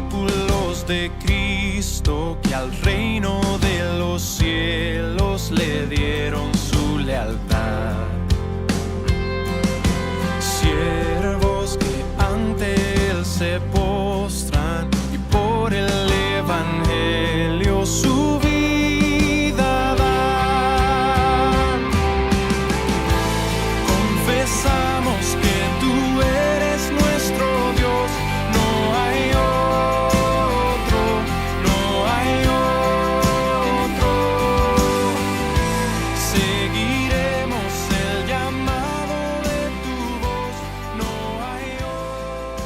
discípulos de Cristo que al reino de los cielos le dieron su lealtad. Siervos que ante Él se postran y por el Evangelio su vida dan. Confesamos que tú eres nuestro Dios, no hay otro, no hay otro. Seguiremos el llamado de tu voz, no hay otro.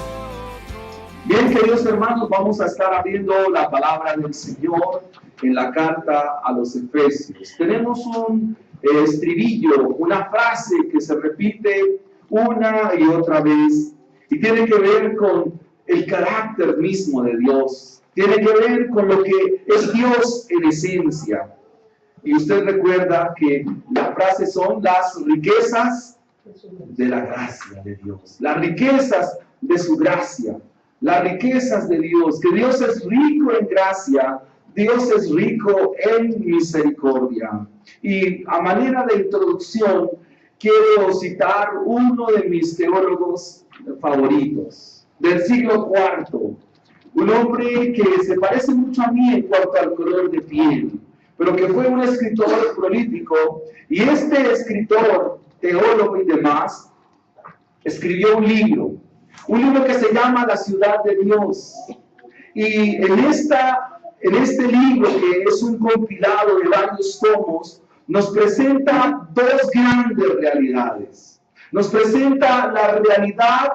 Bien, queridos hermanos, vamos a estar abriendo la palabra del Señor en la carta a los Efesios. Tenemos un estribillo, una frase que se repite una y otra vez y tiene que ver con el carácter mismo de Dios, tiene que ver con lo que es Dios en esencia. Y usted recuerda que la frase son las riquezas de la gracia de Dios, las riquezas de su gracia, las riquezas de Dios, que Dios es rico en gracia, Dios es rico en misericordia. Y a manera de introducción, quiero citar uno de mis teólogos favoritos, del siglo IV, un hombre que se parece mucho a mí en cuanto al color de piel, pero que fue un escritor prolífico, y este escritor, teólogo y demás, escribió un libro que se llama La Ciudad de Dios. Y en este libro, que es un compilado de varios tomos, nos presenta dos grandes realidades. Nos presenta la realidad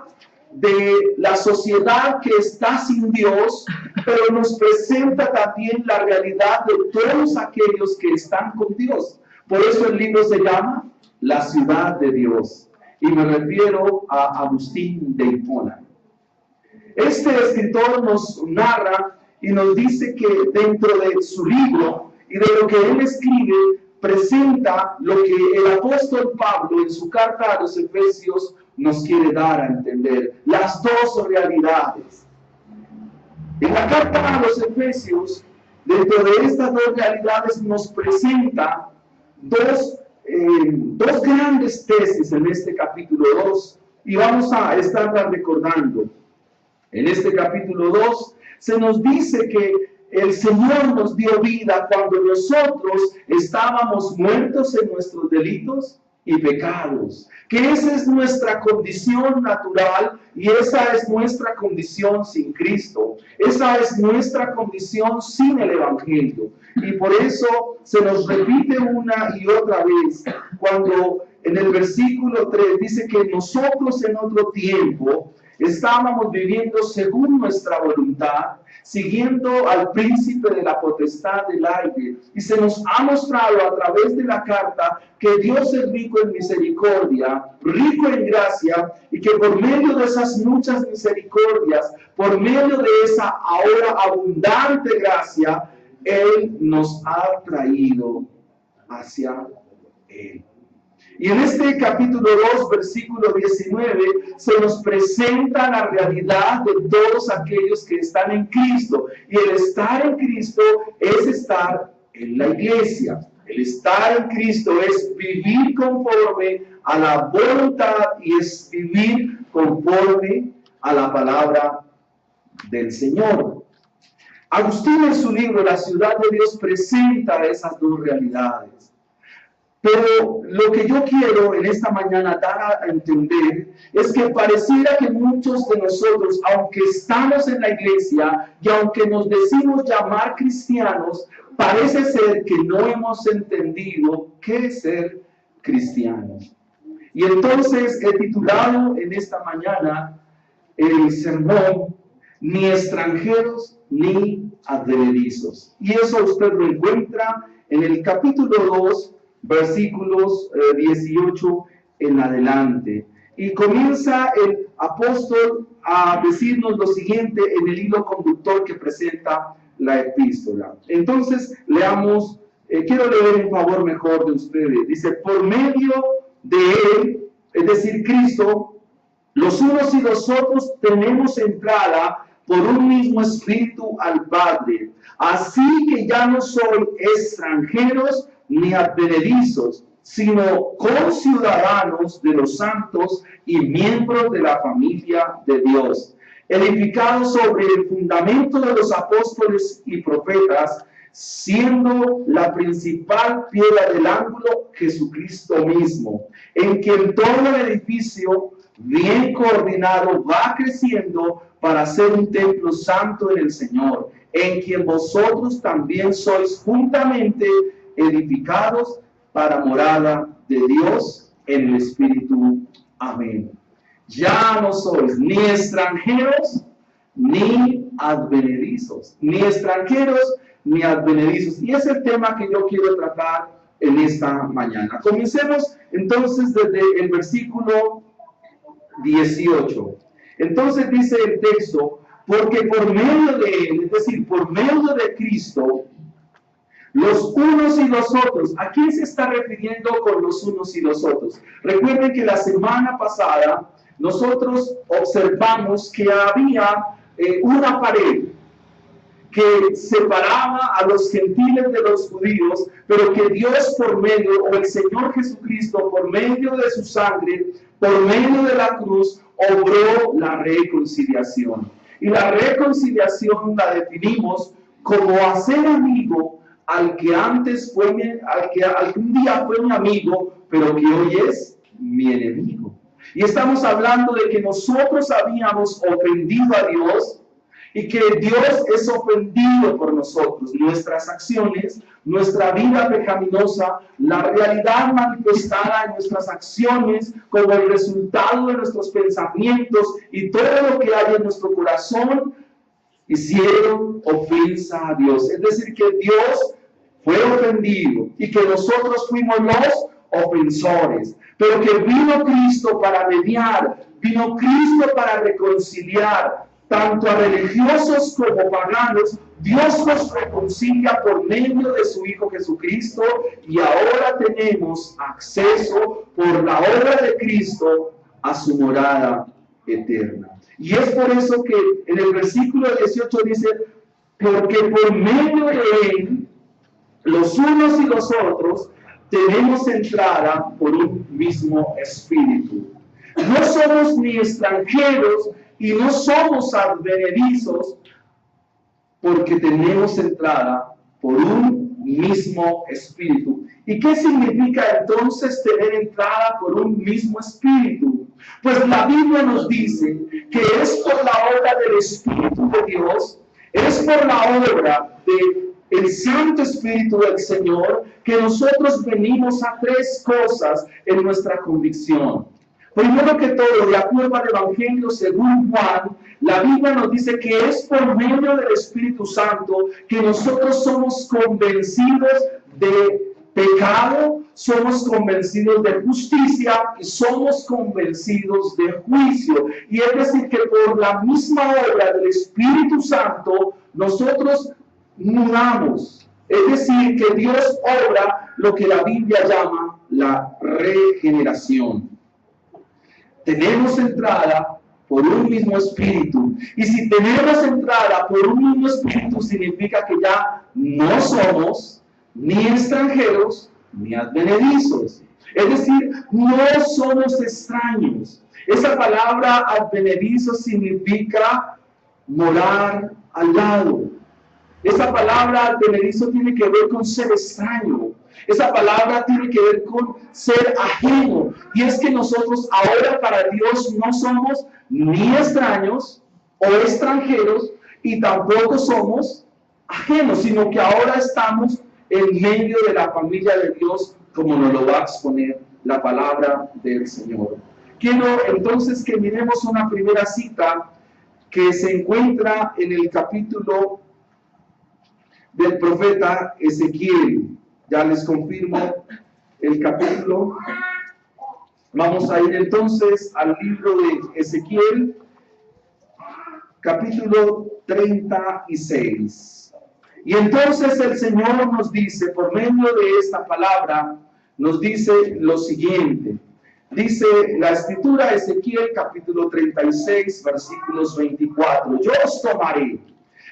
de la sociedad que está sin Dios, pero nos presenta también la realidad de todos aquellos que están con Dios. Por eso el libro se llama La Ciudad de Dios. Y me refiero a Agustín de Hipona. Este escritor nos narra y nos dice que dentro de su libro y de lo que él escribe, presenta lo que el apóstol Pablo en su carta a los Efesios nos quiere dar a entender, las dos realidades. En la carta a los Efesios, dentro de estas dos realidades nos presenta dos grandes tesis en este capítulo 2, y vamos a estarlas recordando. En este capítulo 2 se nos dice que el Señor nos dio vida cuando nosotros estábamos muertos en nuestros delitos y pecados, que esa es nuestra condición natural y esa es nuestra condición sin Cristo, esa es nuestra condición sin el Evangelio. Y por eso se nos repite una y otra vez cuando en el versículo 3 dice que nosotros en otro tiempo estábamos viviendo según nuestra voluntad, siguiendo al príncipe de la potestad del aire. Y se nos ha mostrado a través de la carta que Dios es rico en misericordia, rico en gracia, y que por medio de esas muchas misericordias, por medio de esa ahora abundante gracia, Él nos ha traído hacia Él. Y en este capítulo 2, versículo 19, se nos presenta la realidad de todos aquellos que están en Cristo. Y el estar en Cristo es estar en la iglesia. El estar en Cristo es vivir conforme a la voluntad y es vivir conforme a la palabra del Señor. Agustín en su libro La Ciudad de Dios presenta esas dos realidades. Pero lo que yo quiero en esta mañana dar a entender es que pareciera que muchos de nosotros, aunque estamos en la iglesia y aunque nos decimos llamar cristianos, parece ser que no hemos entendido qué es ser cristianos. Y entonces he titulado en esta mañana el sermón, ni extranjeros ni advenedizos. Y eso usted lo encuentra en el capítulo 2, versículos 18 en adelante. Y comienza el apóstol a decirnos lo siguiente en el hilo conductor que presenta la epístola. Entonces, leamos, quiero leer en favor mejor de ustedes. Dice, por medio de Él, es decir, Cristo, los unos y los otros tenemos entrada por un mismo espíritu al Padre. Así que ya no sois extranjeros ni advenedizos, sino conciudadanos de los santos y miembros de la familia de Dios, edificados sobre el fundamento de los apóstoles y profetas, siendo la principal piedra del ángulo Jesucristo mismo, en quien todo el edificio bien coordinado va creciendo para ser un templo santo en el Señor, en quien vosotros también sois juntamente edificados para morada de Dios en el Espíritu. Amén. Ya no sois ni extranjeros ni advenedizos, ni extranjeros ni advenedizos. Y es el tema que yo quiero tratar en esta mañana. Comencemos entonces desde el versículo 18. Entonces dice el texto, porque por medio de él, es decir, por medio de Cristo, los unos y los otros. ¿A quién se está refiriendo con los unos y los otros? Recuerden que la semana pasada nosotros observamos que había una pared que separaba a los gentiles de los judíos, pero que Dios por medio, o el Señor Jesucristo, por medio de su sangre, por medio de la cruz, obró la reconciliación. Y la reconciliación la definimos como hacer amigo al que antes fue, al que algún día fue mi amigo, pero que hoy es mi enemigo. Y estamos hablando de que nosotros habíamos ofendido a Dios y que Dios es ofendido por nosotros, nuestras acciones, nuestra vida pecaminosa, la realidad manifestada en nuestras acciones como el resultado de nuestros pensamientos y todo lo que hay en nuestro corazón, hicieron ofensa a Dios. Es decir, que Dios fue ofendido y que nosotros fuimos los ofensores, pero que vino Cristo para mediar, vino Cristo para reconciliar tanto a religiosos como paganos. Dios nos reconcilia por medio de su Hijo Jesucristo y ahora tenemos acceso por la obra de Cristo a su morada eterna. Y es por eso que en el versículo 18 dice, porque por medio de él, los unos y los otros, tenemos entrada por un mismo espíritu. No somos ni extranjeros y no somos advenedizos, porque tenemos entrada por un mismo espíritu. ¿Y qué significa entonces tener entrada por un mismo espíritu? Pues la Biblia nos dice que es por la obra del Espíritu de Dios, es por la obra del Santo Espíritu del Señor, que nosotros venimos a tres cosas en nuestra convicción. Primero que todo, de acuerdo al Evangelio según Juan, la Biblia nos dice que es por medio del Espíritu Santo que nosotros somos convencidos de pecado, somos convencidos de justicia y somos convencidos de juicio. Y es decir, que por la misma obra del Espíritu Santo, nosotros mudamos. Es decir, que Dios obra lo que la Biblia llama la regeneración. Tenemos entrada por un mismo espíritu. Y si tenemos entrada por un mismo espíritu, significa que ya no somos ni extranjeros ni advenedizos. Es decir, no somos extraños. Esa palabra advenedizo significa morar al lado. Esa palabra advenedizo tiene que ver con ser extraño. Esa palabra tiene que ver con ser ajeno. Y es que nosotros ahora para Dios no somos ni extraños o extranjeros y tampoco somos ajenos, sino que ahora estamos en medio de la familia de Dios, como nos lo va a exponer la palabra del Señor. Quiero entonces que miremos una primera cita que se encuentra en el capítulo del profeta Ezequiel. Ya les confirmo el capítulo. Vamos a ir entonces al libro de Ezequiel, capítulo 36. Y entonces el Señor nos dice, por medio de esta palabra, nos dice lo siguiente. Dice la escritura, Ezequiel capítulo 36, versículos 24, yo os tomaré.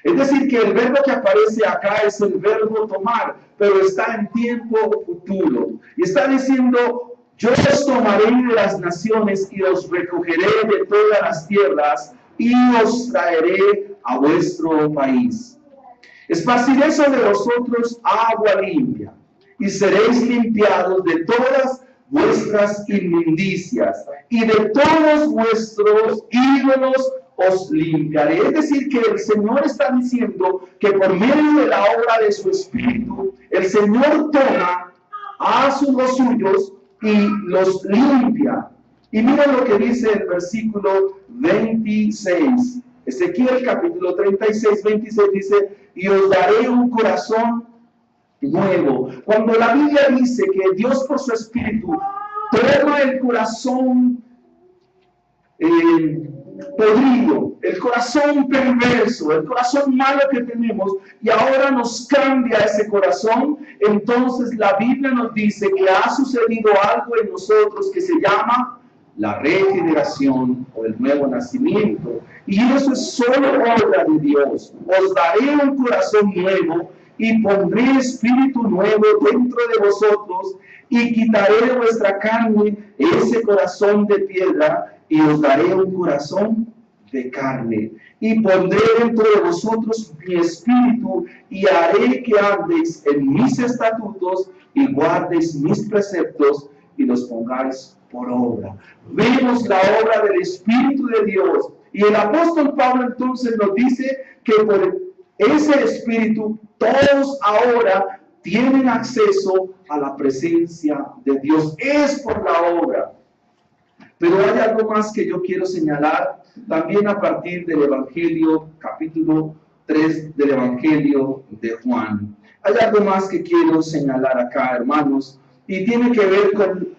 Es decir, que el verbo que aparece acá es el verbo tomar, pero está en tiempo futuro. Y está diciendo, yo os tomaré de las naciones y os recogeré de todas las tierras y os traeré a vuestro país. Esparciré sobre vosotros agua limpia y seréis limpiados de todas vuestras inmundicias y de todos vuestros ídolos os limpiaré. Es decir, que el Señor está diciendo que por medio de la obra de su Espíritu, el Señor toma a los suyos y los limpia. Y mira lo que dice el versículo 26. Ezequiel capítulo 36, 26 dice, y os daré un corazón nuevo. Cuando la Biblia dice que Dios por su Espíritu toma el corazón podrido, el corazón perverso, el corazón malo que tenemos, y ahora nos cambia ese corazón, entonces la Biblia nos dice que ha sucedido algo en nosotros que se llama la regeneración o el nuevo nacimiento, y eso es solo obra de Dios. Os daré un corazón nuevo y pondré espíritu nuevo dentro de vosotros y quitaré de vuestra carne ese corazón de piedra y os daré un corazón de carne. Y pondré dentro de vosotros mi espíritu y haré que andéis en mis estatutos y guardéis mis preceptos y los pongáis por obra. Vemos la obra del Espíritu de Dios. Y el apóstol Pablo entonces nos dice que por ese Espíritu todos ahora tienen acceso a la presencia de Dios. Es por la obra. Pero hay algo más que yo quiero señalar también a partir del Evangelio, capítulo 3 del Evangelio de Juan. Hay algo más que quiero señalar acá, hermanos, y tiene que ver con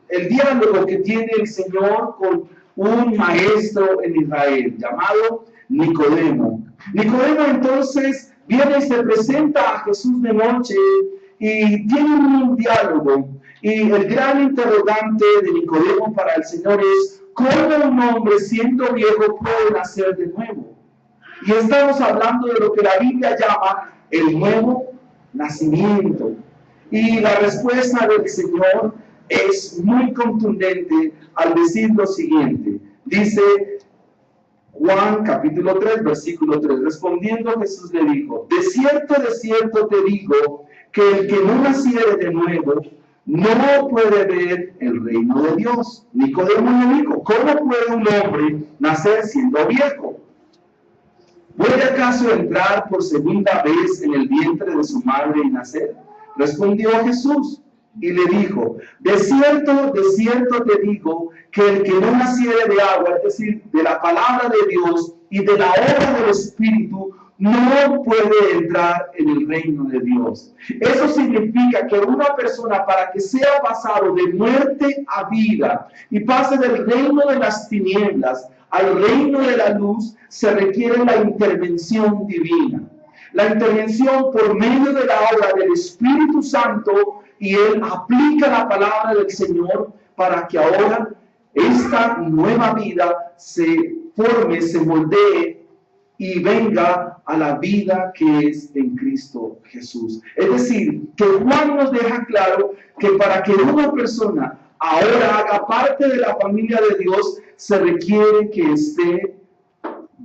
el diálogo que tiene el Señor con un maestro en Israel llamado Nicodemo. Nicodemo entonces viene y se presenta a Jesús de noche y tienen un diálogo. Y el gran interrogante de Nicodemo para el Señor es: ¿cómo un hombre siendo viejo puede nacer de nuevo? Y estamos hablando de lo que la Biblia llama el nuevo nacimiento. Y la respuesta del Señor es muy contundente al decir lo siguiente. Dice Juan capítulo 3, versículo 3. Respondiendo Jesús le dijo: de cierto te digo, que el que no naciere de nuevo no puede ver el reino de Dios. Nicodemo le dijo: ¿cómo puede un hombre nacer siendo viejo? ¿Puede acaso entrar por segunda vez en el vientre de su madre y nacer? Respondió Jesús y le dijo: de cierto te digo, que el que no naciere de agua, es decir, de la palabra de Dios y de la obra del Espíritu, no puede entrar en el reino de Dios. Eso significa que una persona, para que sea pasado de muerte a vida y pase del reino de las tinieblas al reino de la luz, se requiere la intervención divina. La intervención por medio de la obra del Espíritu Santo, y Él aplica la palabra del Señor para que ahora esta nueva vida se forme, se moldee y venga a la vida que es en Cristo Jesús. Es decir, que Juan nos deja claro que para que una persona ahora haga parte de la familia de Dios, se requiere que esté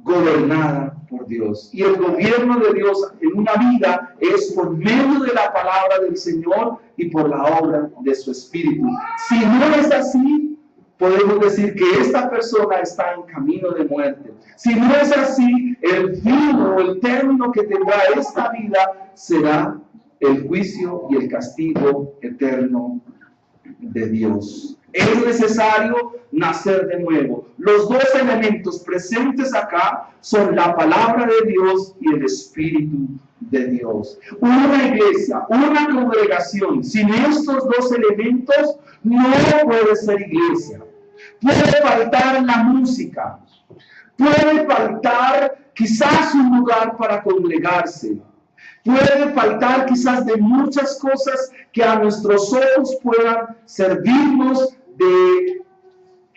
gobernada por Dios. Y el gobierno de Dios en una vida es por medio de la palabra del Señor y por la obra de su Espíritu. Si no es así, podemos decir que esta persona está en camino de muerte. Si no es así, el fin o el término que tendrá esta vida será el juicio y el castigo eterno de Dios. Es necesario nacer de nuevo. Los dos elementos presentes acá son la palabra de Dios y el Espíritu de Dios. Una iglesia, una congregación sin estos dos elementos no puede ser iglesia. Puede faltar la música, puede faltar quizás un lugar para congregarse, puede faltar quizás de muchas cosas que a nuestros ojos puedan servirnos de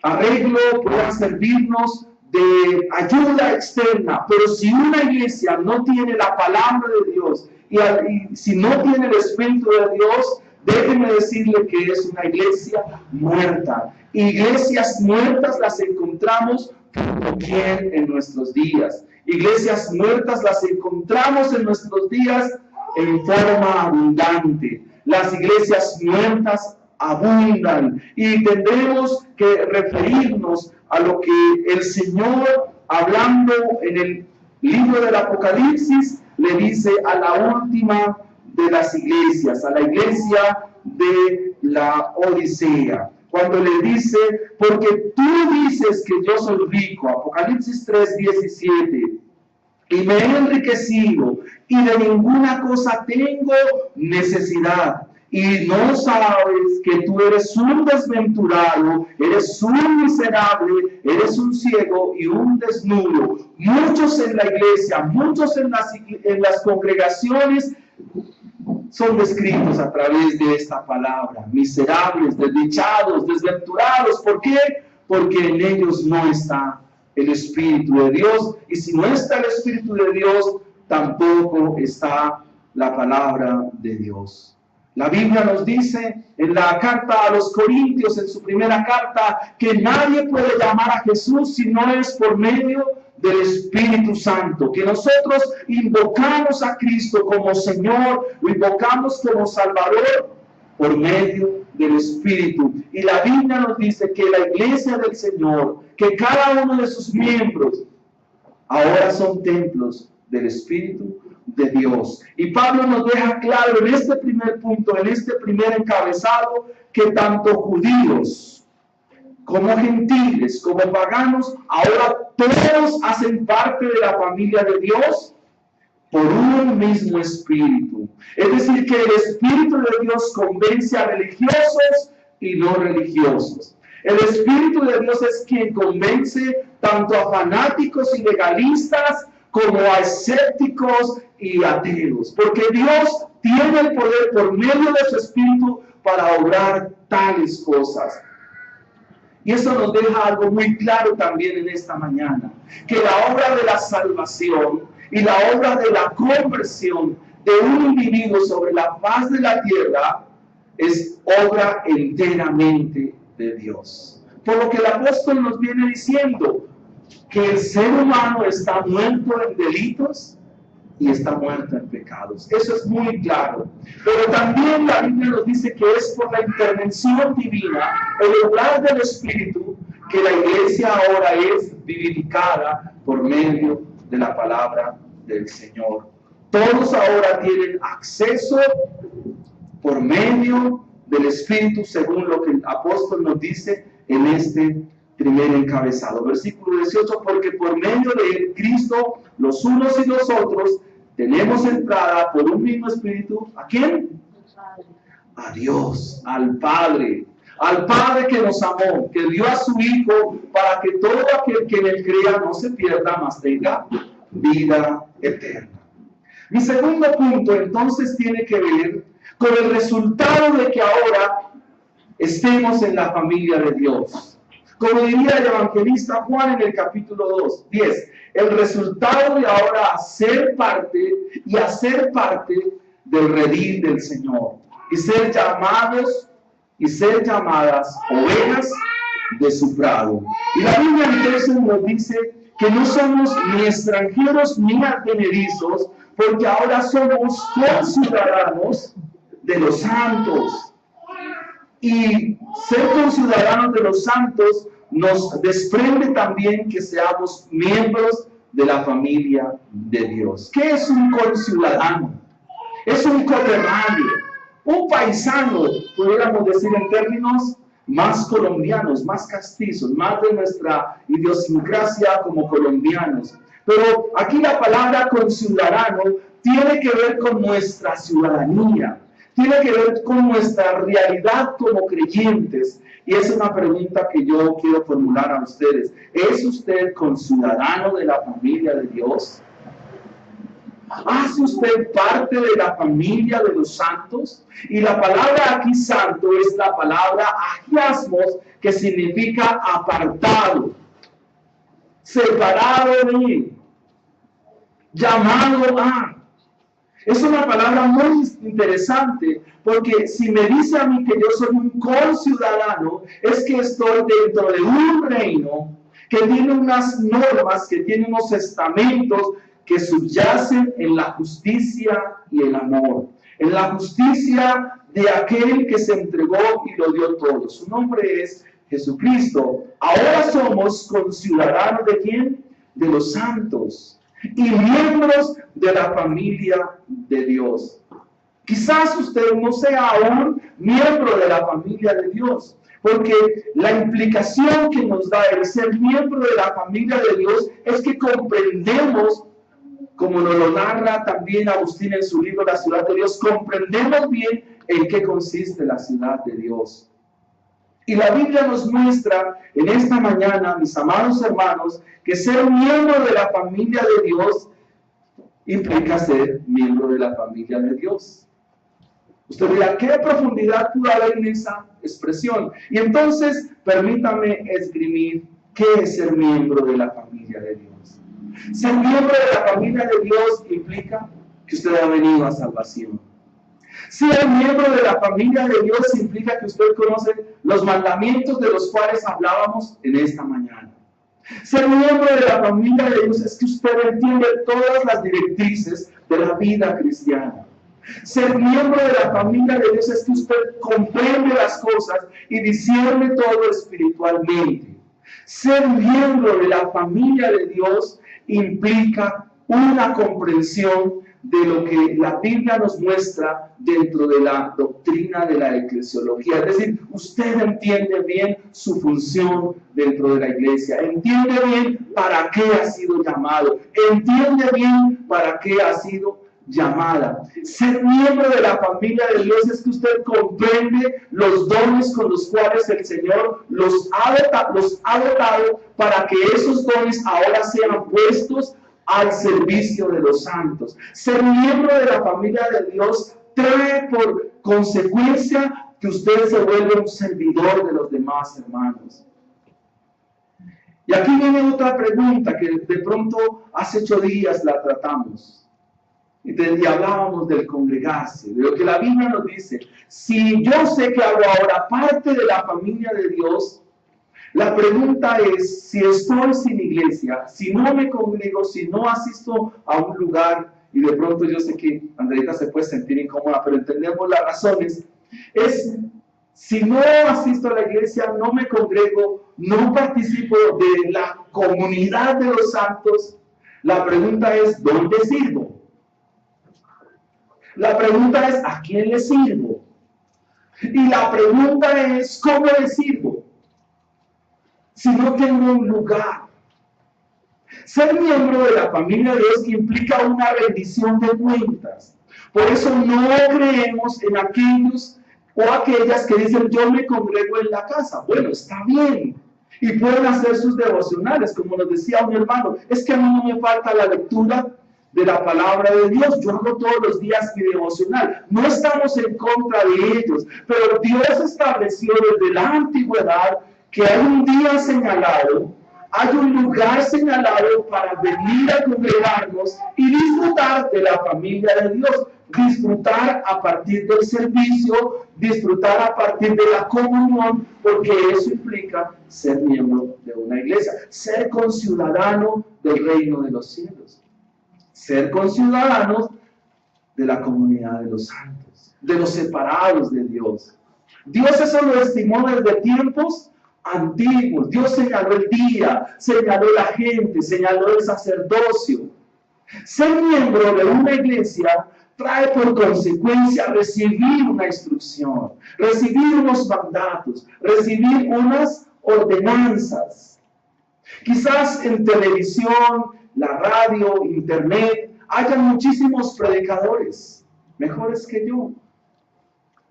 arreglo, puedan servirnos de ayuda externa, pero si una iglesia no tiene la palabra de Dios y si no tiene el Espíritu de Dios, déjenme decirle que es una iglesia muerta. Iglesias muertas las encontramos por doquier en nuestros días. Iglesias muertas las encontramos en nuestros días en forma abundante. Las iglesias muertas abundan y tendremos que referirnos a lo que el Señor, hablando en el libro del Apocalipsis, le dice a la última de las iglesias, a la iglesia de la Odisea, cuando le dice: porque tú dices que yo soy rico, Apocalipsis 3:17, y me he enriquecido y de ninguna cosa tengo necesidad, y no sabes que tú eres un desventurado, eres un miserable, eres un ciego y un desnudo. Muchos en la iglesia, muchos en las congregaciones son descritos a través de esta palabra: miserables, desdichados, desventurados. ¿Por qué? Porque en ellos no está el Espíritu de Dios, y si no está el Espíritu de Dios, tampoco está la palabra de Dios. La Biblia nos dice en la carta a los Corintios, en su primera carta, que nadie puede llamar a Jesús si no es por medio del Espíritu Santo, que nosotros invocamos a Cristo como Señor, lo invocamos como Salvador por medio del Espíritu. Y la Biblia nos dice que la iglesia del Señor, que cada uno de sus miembros ahora son templos del Espíritu de Dios. Y Pablo nos deja claro en este primer punto, en este primer encabezado, que tanto judíos como gentiles, como paganos, ahora todos hacen parte de la familia de Dios por un mismo espíritu. Es decir, que el Espíritu de Dios convence a religiosos y no religiosos. El Espíritu de Dios es quien convence tanto a fanáticos y legalistas como a escépticos y ateos, porque Dios tiene el poder por medio de su Espíritu para obrar tales cosas. Y eso nos deja algo muy claro también en esta mañana, que la obra de la salvación y la obra de la conversión de un individuo sobre la faz de la tierra es obra enteramente de Dios. Por lo que el apóstol nos viene diciendo que el ser humano está muerto en delitos y está muerto en pecados. Eso es muy claro. Pero también la Biblia nos dice que es por la intervención divina, el obrar del Espíritu, que la iglesia ahora es vivificada por medio de la palabra del Señor. Todos ahora tienen acceso por medio del Espíritu, según lo que el apóstol nos dice en este primer encabezado. Versículo 18, porque por medio de él, Cristo, los unos y los otros, tenemos entrada por un mismo Espíritu. ¿A quién? A Dios, al Padre que nos amó, que dio a su Hijo para que todo aquel que en él crea no se pierda, mas tenga vida eterna. Mi segundo punto entonces tiene que ver con el resultado de que ahora estemos en la familia de Dios. Como diría el evangelista Juan en el capítulo 10, el resultado de ahora ser parte y hacer parte del redil del Señor y ser llamados y ser llamadas ovejas de su prado. Y la Biblia entonces nos dice que no somos ni extranjeros ni advenedizos, porque ahora somos conciudadanos de los santos. Y ser conciudadanos de los santos nos desprende también que seamos miembros de la familia de Dios. ¿Qué es un conciudadano? Es un coterráneo, un paisano, pudiéramos decir en términos más colombianos, más castizos, más de nuestra idiosincrasia como colombianos. Pero aquí la palabra conciudadano tiene que ver con nuestra ciudadanía, tiene que ver con nuestra realidad como creyentes. Y es una pregunta que yo quiero formular a ustedes. ¿Es usted conciudadano de la familia de Dios? ¿Hace usted parte de la familia de los santos? Y la palabra aquí santo es la palabra agiasmos, que significa apartado, separado de, llamado a. Es una palabra muy interesante, porque si me dice a mí que yo soy un conciudadano, es que estoy dentro de un reino que tiene unas normas, que tiene unos estamentos que subyacen en la justicia y el amor. En la justicia de aquel que se entregó y lo dio todo. Su nombre es Jesucristo. Ahora somos conciudadanos ¿de quién? De los santos y miembros de la familia de Dios. Quizás usted no sea aún miembro de la familia de Dios, porque la implicación que nos da el ser miembro de la familia de Dios es que comprendemos, como nos lo narra también Agustín en su libro La ciudad de Dios, comprendemos bien en qué consiste la ciudad de Dios. Y la Biblia nos muestra en esta mañana, mis amados hermanos, que ser miembro de la familia de Dios implica ser miembro de la familia de Dios. Usted dirá, ¿qué profundidad pudo haber en esa expresión? Y entonces, permítame esgrimir qué es ser miembro de la familia de Dios. Ser miembro de la familia de Dios implica que usted ha venido a salvación. Ser miembro de la familia de Dios implica que usted conoce los mandamientos de los cuales hablábamos en esta mañana. Ser miembro de la familia de Dios es que usted entiende todas las directrices de la vida cristiana. Ser miembro de la familia de Dios es que usted comprende las cosas y discierne todo espiritualmente. Ser miembro de la familia de Dios implica una comprensión de lo que la Biblia nos muestra dentro de la doctrina de la eclesiología. Es decir, usted entiende bien su función dentro de la iglesia, entiende bien para qué ha sido llamado, entiende bien para qué ha sido llamada. Ser miembro de la familia de Dios es que usted comprende los dones con los cuales el Señor los ha dotado para que esos dones ahora sean puestos al servicio de los santos. Ser miembro de la familia de Dios trae por consecuencia que usted se vuelve un servidor de los demás hermanos. Y aquí viene otra pregunta que de pronto hace 8 días la tratamos. Y hablábamos del congregarse, de lo que la Biblia nos dice. Si yo sé que hago ahora parte de la familia de Dios, la pregunta es, si estoy sin iglesia, si no me congrego, si no asisto a un lugar, y de pronto yo sé que Andreita se puede sentir incómoda, pero entendemos las razones, es, si no asisto a la iglesia, no me congrego, no participo de la comunidad de los santos, la pregunta es, ¿dónde sirvo? La pregunta es, ¿a quién le sirvo? Y la pregunta es, ¿cómo le sirvo? Si no tengo un lugar. Ser miembro de la familia de Dios implica una rendición de cuentas. Por eso no creemos en aquellos o aquellas que dicen, yo me congrego en la casa. Bueno, está bien. Y pueden hacer sus devocionales, como nos decía un hermano. Es que a mí no me falta la lectura de la palabra de Dios. Yo hago todos los días mi devocional. No estamos en contra de ellos, pero Dios estableció desde la antigüedad que hay un día señalado, hay un lugar señalado para venir a congregarnos y disfrutar de la familia de Dios, disfrutar a partir del servicio, disfrutar a partir de la comunión, porque eso implica ser miembro de una iglesia, ser conciudadano del reino de los cielos, ser conciudadanos de la comunidad de los santos, de los separados de Dios. Dios eso lo estimó desde tiempos antiguos. Dios señaló el día, señaló la gente, señaló el sacerdocio. Ser miembro de una iglesia trae por consecuencia recibir una instrucción, recibir unos mandatos, recibir unas ordenanzas. Quizás en televisión, la radio, internet, haya muchísimos predicadores, mejores que yo.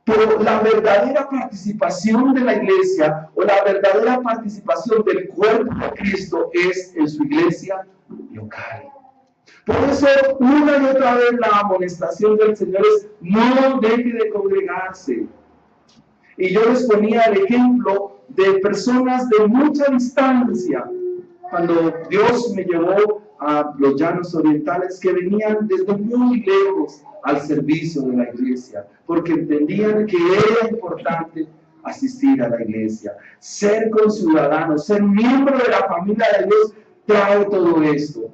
Pero la verdadera participación de la iglesia o la verdadera participación del cuerpo de Cristo es en su iglesia local. Por eso, una y otra vez la amonestación del Señor es: no deje de congregarse. Y yo les ponía el ejemplo de personas de mucha distancia, cuando Dios me llevó a los llanos orientales, que venían desde muy lejos al servicio de la iglesia, porque entendían que era importante asistir a la iglesia. Ser conciudadano, ser miembro de la familia de Dios, trae todo esto,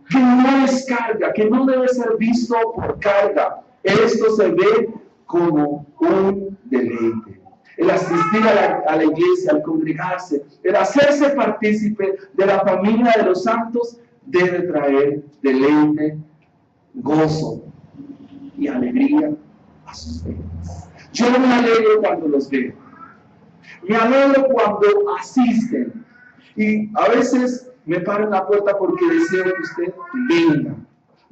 que no es carga, que no debe ser visto por carga. Esto se ve como un deleite. El asistir a la iglesia, al congregarse, el hacerse partícipe de la familia de los santos, debe traer deleite, gozo y alegría a sus vidas. Yo me alegro cuando los veo. Me alegro cuando asisten. Y a veces me paro en la puerta porque deseo que usted venga,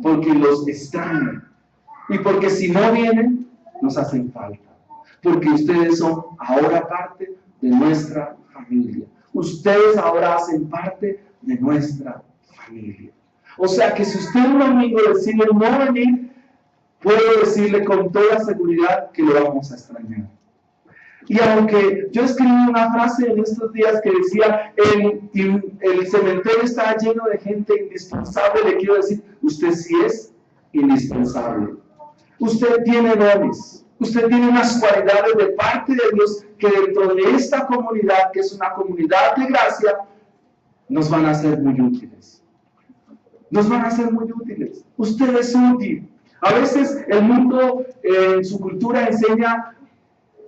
porque los extraño. Y porque si no vienen, nos hacen falta. Porque ustedes son ahora parte de nuestra familia. Ustedes ahora hacen parte de nuestra familia. O sea que si usted un domingo decide no venir, puedo decirle con toda seguridad que lo vamos a extrañar. Y aunque yo escribí una frase en estos días que decía: el cementerio está lleno de gente indispensable, le quiero decir: usted sí es indispensable. Usted tiene dones. Usted tiene unas cualidades de parte de Dios que dentro de esta comunidad, que es una comunidad de gracia, nos van a ser muy útiles. Nos van a ser muy útiles. Usted es útil. A veces el mundo en su cultura enseña: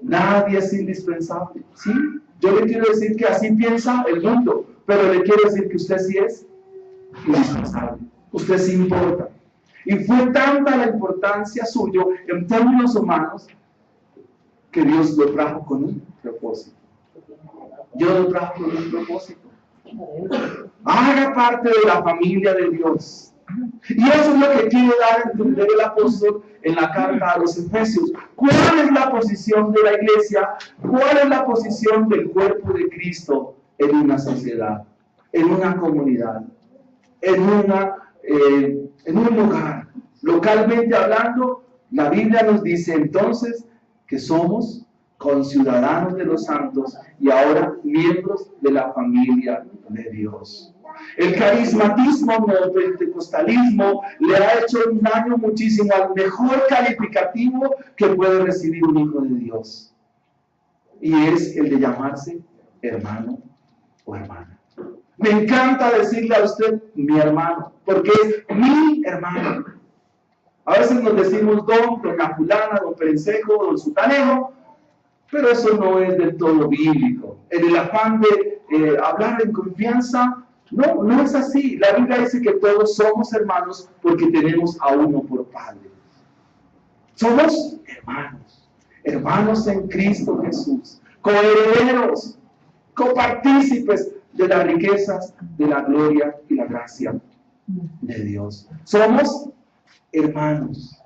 nadie es indispensable. ¿Sí? Yo le quiero decir que así piensa el mundo, pero le quiero decir que usted sí es indispensable. Usted sí importa. Y fue tanta la importancia suya en términos humanos que Dios lo trajo con un propósito. Dios lo trajo con un propósito. Haga parte de la familia de Dios. Y eso es lo que quiere dar a entender el apóstol en la carta a los Efesios. ¿Cuál es la posición de la iglesia? ¿Cuál es la posición del cuerpo de Cristo en una sociedad, en una comunidad, en un lugar? Localmente hablando, la Biblia nos dice entonces que somos conciudadanos de los santos y ahora miembros de la familia de Dios. El carismatismo neopentecostalismo le ha hecho un daño muchísimo al mejor calificativo que puede recibir un hijo de Dios, y es el de llamarse hermano o hermana. Me encanta decirle a usted mi hermano, porque es mi hermano. A veces nos decimos doña fulana, don perencejo, don sutanejo, pero eso no es del todo bíblico. En el afán de hablar en confianza, no es así. La Biblia dice que todos somos hermanos porque tenemos a uno por Padre. Somos hermanos en Cristo Jesús, coherederos, copartícipes de las riquezas, de la gloria y la gracia de Dios. Somos hermanos.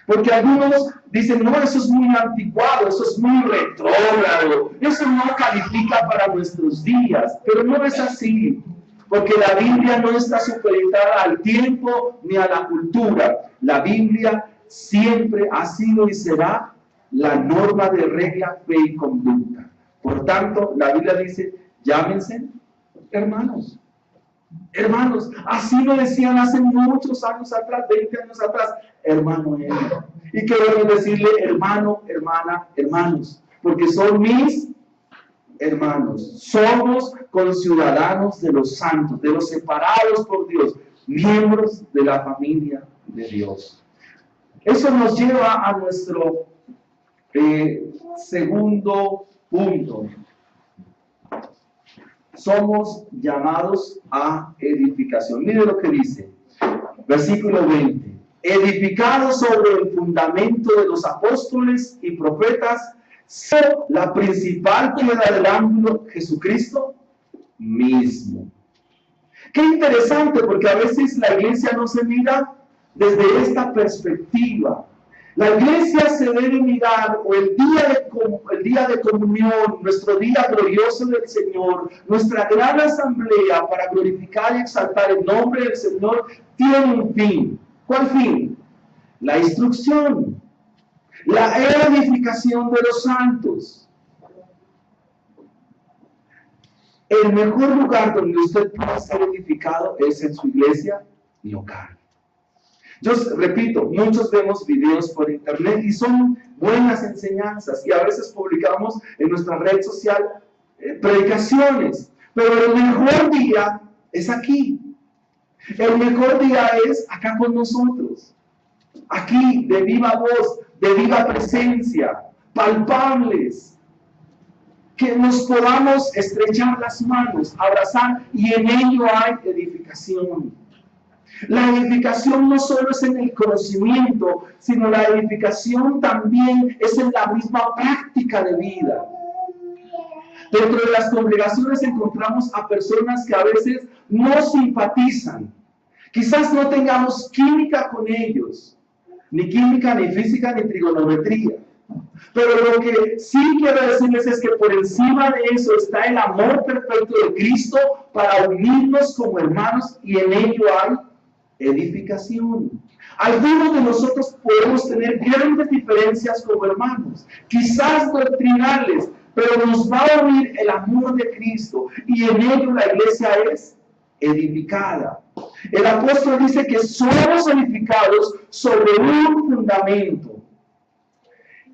Porque algunos dicen: no, eso es muy anticuado, eso es muy retrógrado, eso no califica para nuestros días. Pero no es así, porque la Biblia no está supeditada al tiempo ni a la cultura. La Biblia siempre ha sido y será la norma de regla, fe y conducta. Por tanto, la Biblia dice: llámense hermanos. Hermanos, así lo decían hace muchos años atrás, 20 años atrás: hermano él. Y queremos decirle hermano, hermana, hermanos, porque son mis hermanos. Somos conciudadanos de los santos, de los separados por Dios, miembros de la familia de Dios. Eso nos lleva a nuestro segundo punto. Somos llamados a edificación. Mire lo que dice, versículo 20. Edificados sobre el fundamento de los apóstoles y profetas, la principal piedra del ángulo, Jesucristo mismo. Qué interesante, porque a veces la iglesia no se mira desde esta perspectiva. La iglesia se debe mirar, o el día de comunión, nuestro día glorioso del Señor, nuestra gran asamblea para glorificar y exaltar el nombre del Señor, tiene un fin. ¿Cuál fin? La instrucción, la edificación de los santos. El mejor lugar donde usted puede ser edificado es en su iglesia local. Yo repito, muchos vemos videos por internet y son buenas enseñanzas y a veces publicamos en nuestra red social predicaciones, pero el mejor día es aquí. El mejor día es acá con nosotros, aquí de viva voz, de viva presencia, palpables, que nos podamos estrechar las manos, abrazar, y en ello hay edificación. La edificación no solo es en el conocimiento, sino la edificación también es en la misma práctica de vida. Dentro de las congregaciones encontramos a personas que a veces no simpatizan. Quizás no tengamos química con ellos, ni química, ni física, ni trigonometría. Pero lo que sí quiero decirles es que por encima de eso está el amor perfecto de Cristo para unirnos como hermanos, y en ello hay edificación. Algunos de nosotros podemos tener grandes diferencias como hermanos, quizás doctrinales, pero nos va a unir el amor de Cristo, y en ello la iglesia es edificada. El apóstol dice que somos edificados sobre un fundamento.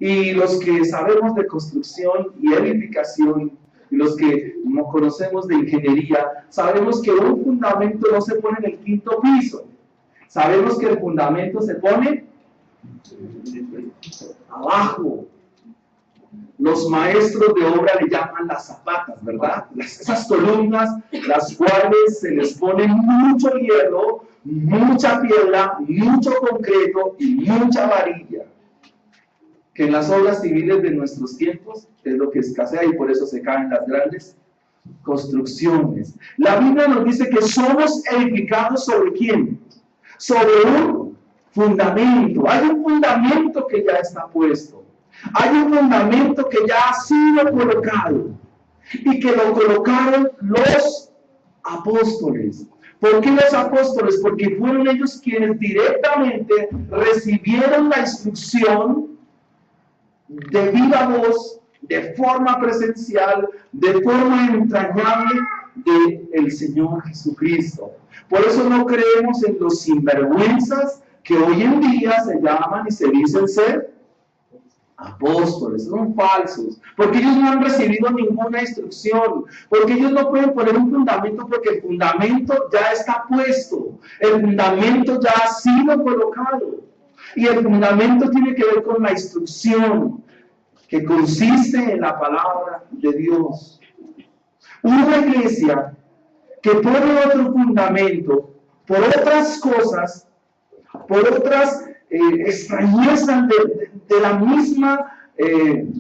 Y los que sabemos de construcción y edificación, y los que no conocemos de ingeniería, sabemos que un fundamento no se pone en el quinto piso. Sabemos que el fundamento se pone abajo. Los maestros de obra le llaman las zapatas, ¿verdad? Esas columnas, las cuales se les pone mucho hierro, mucha piedra, mucho concreto y mucha varilla, que en las obras civiles de nuestros tiempos es lo que escasea, y por eso se caen las grandes construcciones. La Biblia nos dice que somos edificados ¿sobre quién? Sobre un fundamento. Hay un fundamento que ya está puesto. Hay un fundamento que ya ha sido colocado, y que lo colocaron los apóstoles. ¿Por qué los apóstoles? Porque fueron ellos quienes directamente recibieron la instrucción de viva voz, de forma presencial, de forma entrañable del Señor Jesucristo. Por eso no creemos en los sinvergüenzas que hoy en día se llaman y se dicen ser apóstoles. Son falsos, porque ellos no han recibido ninguna instrucción, porque ellos no pueden poner un fundamento, porque el fundamento ya está puesto, el fundamento ya ha sido colocado, y el fundamento tiene que ver con la instrucción que consiste en la palabra de Dios. Una iglesia que pone otro fundamento por otras cosas, por otras extrañezas de la misma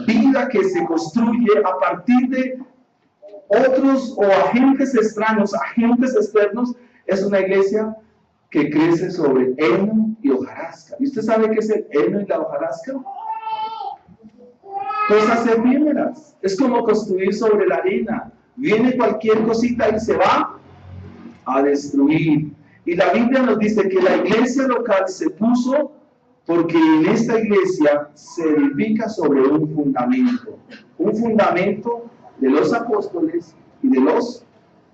vida que se construye a partir de otros o agentes extraños, agentes externos, es una iglesia que crece sobre heno y hojarasca. ¿Y usted sabe qué es el heno y la hojarasca? Cosas efímeras. Es como construir sobre la arena. Viene cualquier cosita y se va a destruir. Y la Biblia nos dice que la iglesia local se puso porque en esta iglesia se edifica sobre un fundamento de los apóstoles y de los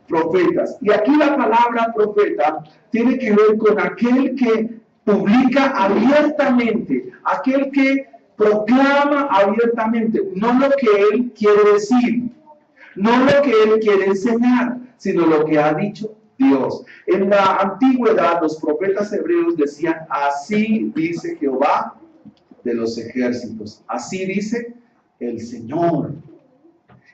profetas. Y aquí la palabra profeta tiene que ver con aquel que publica abiertamente, aquel que proclama abiertamente, no lo que él quiere decir, no lo que él quiere enseñar, sino lo que ha dicho Dios. En la antigüedad los profetas hebreos decían: así dice Jehová de los ejércitos, así dice el Señor.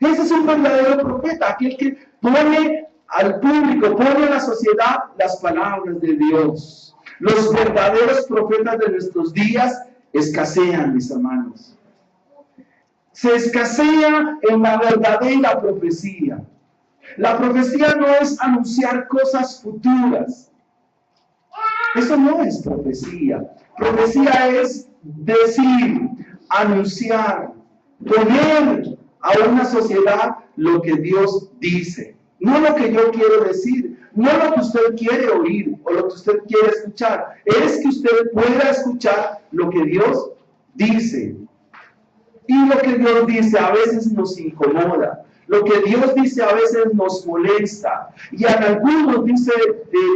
Ese es un verdadero profeta, aquel que pone al público, pone a la sociedad las palabras de Dios. Los verdaderos profetas de nuestros días escasean, mis hermanos. Se escasea en la verdadera profecía. La profecía no es anunciar cosas futuras. Eso no es profecía. Profecía es decir, anunciar, poner a una sociedad lo que Dios dice. No lo que yo quiero decir, no lo que usted quiere oír o lo que usted quiere escuchar. Es que usted pueda escuchar lo que Dios dice. Y lo que Dios dice a veces nos incomoda. Lo que Dios dice a veces nos molesta. Y en algunos, dice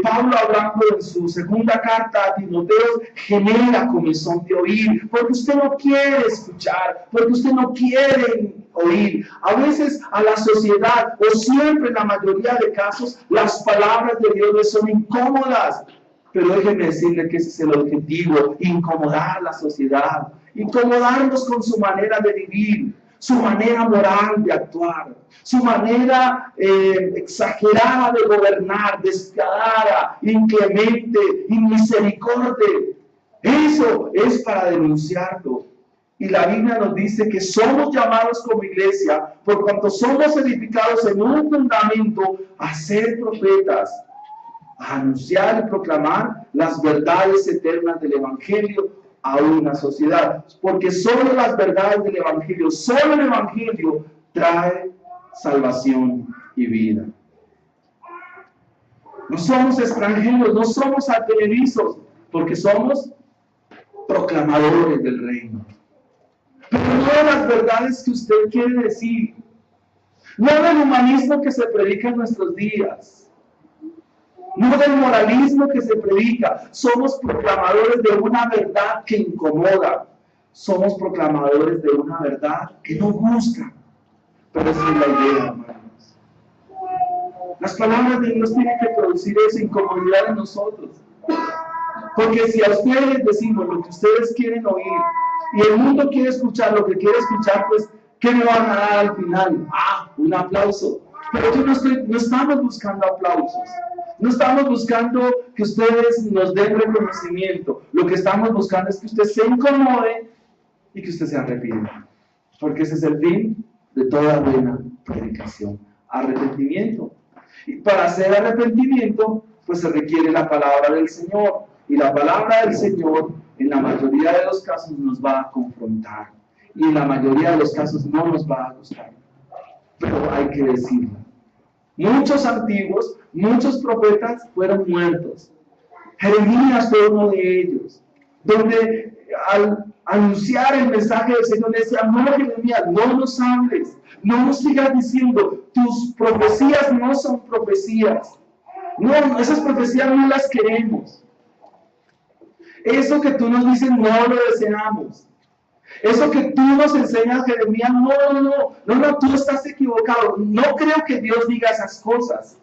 Pablo hablando en su segunda carta a Timoteo, genera comezón de oír, porque usted no quiere escuchar, porque usted no quiere oír. A veces a la sociedad, o siempre en la mayoría de casos, las palabras de Dios les son incómodas. Pero déjeme decirle que ese es el objetivo, incomodar a la sociedad, incomodarnos con su manera de vivir, su manera moral de actuar, su manera exagerada de gobernar, despiadada, inclemente, inmisericordia. Eso es para denunciarlo. Y la Biblia nos dice que somos llamados como iglesia, por cuanto somos edificados en un fundamento, a ser profetas, a anunciar y proclamar las verdades eternas del Evangelio a una sociedad, porque solo las verdades del Evangelio, solo el Evangelio trae salvación y vida. No somos extranjeros, no somos advenedizos, porque somos proclamadores del reino. Pero no de las verdades que usted quiere decir, no del humanismo que se predica en nuestros días, no del moralismo que se predica. Somos proclamadores de una verdad que incomoda. Somos proclamadores de una verdad que no gusta. Pero esa es la idea, hermanos. Las palabras de Dios tienen que producir esa incomodidad en nosotros. Porque si a ustedes decimos lo que ustedes quieren oír y el mundo quiere escuchar lo que quiere escuchar, pues, ¿qué me van a dar al final? Un aplauso. Pero yo no estamos buscando aplausos. No estamos buscando que ustedes nos den reconocimiento. Lo que estamos buscando es que usted se incomode y que usted se arrepienta. Porque ese es el fin de toda buena predicación. Arrepentimiento. Y para hacer arrepentimiento, pues se requiere la palabra del Señor. Y la palabra del Señor, en la mayoría de los casos, nos va a confrontar. Y en la mayoría de los casos no nos va a gustar. Pero hay que decirlo. Muchos antiguos, muchos profetas fueron muertos. Jeremías fue uno de ellos, donde al anunciar el mensaje del Señor le decía: no, Jeremías, no nos hables, no nos sigas diciendo, tus profecías no son profecías. No, esas profecías no las queremos. Eso que tú nos dices no lo deseamos. Eso que tú nos enseñas, Jeremías, no, tú estás equivocado. No creo que Dios diga esas cosas.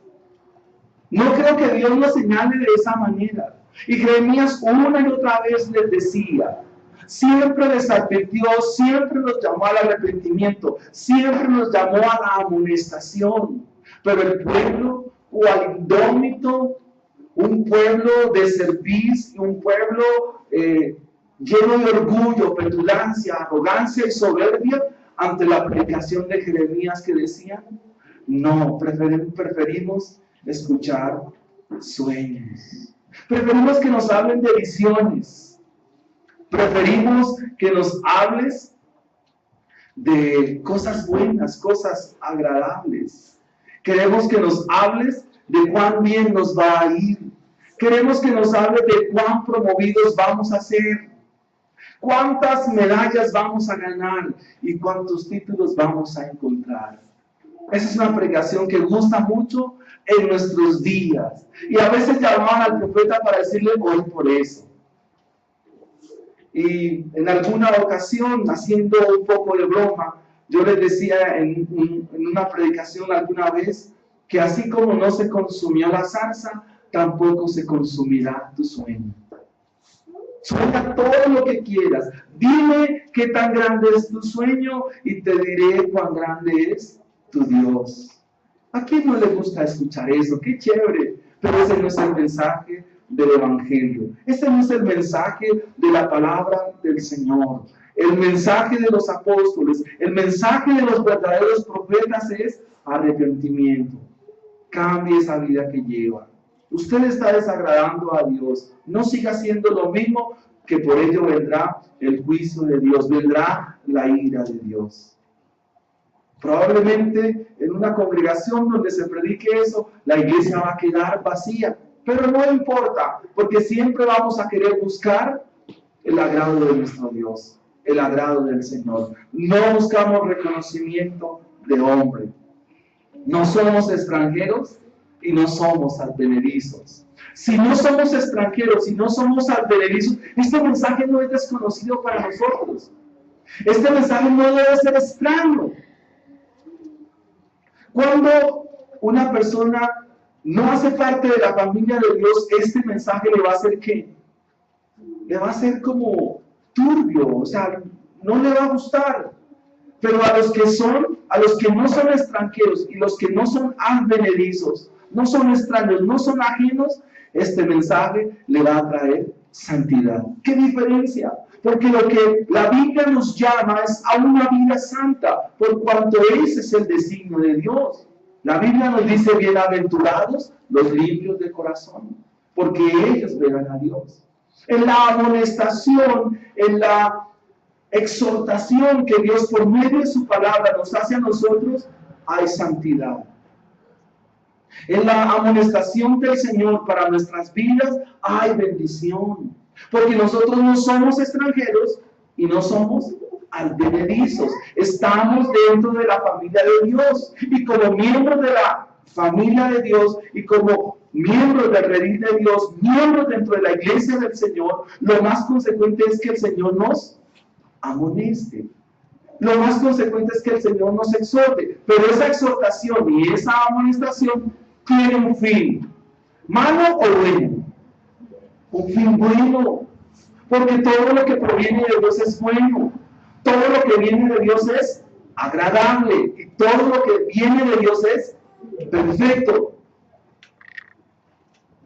No creo que Dios nos señale de esa manera. Y Jeremías una y otra vez les decía, siempre les advirtió, siempre nos llamó al arrepentimiento, siempre nos llamó a la amonestación. Pero el pueblo, o al indómito, un pueblo de cerviz, un pueblo lleno de orgullo, petulancia, arrogancia y soberbia ante la predicación de Jeremías que decían, no, preferimos escuchar sueños. Preferimos que nos hablen de visiones. Preferimos que nos hables de cosas buenas, cosas agradables. Queremos que nos hables de cuán bien nos va a ir. Queremos que nos hables de cuán promovidos vamos a ser. ¿Cuántas medallas vamos a ganar y cuántos títulos vamos a encontrar? Esa es una predicación que gusta mucho en nuestros días. Y a veces llamaban al profeta para decirle, hoy por eso. Y en alguna ocasión, haciendo un poco de broma, yo les decía en una predicación alguna vez, que así como no se consumió la zarza, tampoco se consumirá tu sueño. Sueña todo lo que quieras. Dime qué tan grande es tu sueño y te diré cuán grande es tu Dios. ¿A quién no le gusta escuchar eso? ¡Qué chévere! Pero ese no es el mensaje del Evangelio. Ese no es el mensaje de la palabra del Señor. El mensaje de los apóstoles, el mensaje de los verdaderos profetas es arrepentimiento. Cambie esa vida que lleva. Usted está desagradando a Dios. No siga haciendo lo mismo que por ello vendrá el juicio de Dios, vendrá la ira de Dios. Probablemente en una congregación donde se predique eso, la iglesia va a quedar vacía. Pero no importa, porque siempre vamos a querer buscar el agrado de nuestro Dios, el agrado del Señor. No buscamos reconocimiento de hombre. No somos extranjeros y no somos advenedizos. Si no somos extranjeros, si no somos advenedizos, este mensaje no es desconocido para nosotros. Este mensaje no debe ser extraño. Cuando una persona no hace parte de la familia de Dios, este mensaje le va a hacer ¿qué? Le va a hacer como turbio, o sea, no le va a gustar. Pero a los que no son extranjeros y los que no son advenedizos, no son extraños, no son ajenos, este mensaje le va a traer santidad. ¿Qué diferencia? Porque lo que la Biblia nos llama es a una vida santa, por cuanto ese es el designio de Dios. La Biblia nos dice, bienaventurados los limpios de corazón, porque ellos verán a Dios. En la amonestación, en la exhortación que Dios por medio de su palabra nos hace a nosotros, hay santidad. En la amonestación del Señor para nuestras vidas hay bendición, porque nosotros no somos extranjeros y no somos advenedizos. Estamos dentro de la familia de Dios, y como miembros de la familia de Dios y como miembros del redil de Dios, miembros dentro de la iglesia del Señor, lo más consecuente es que el Señor nos amoneste. Lo más consecuente es que el Señor nos exhorte, pero esa exhortación y esa amonestación tiene un fin, malo o bueno, un fin bueno, porque todo lo que proviene de Dios es bueno, todo lo que viene de Dios es agradable, y todo lo que viene de Dios es perfecto.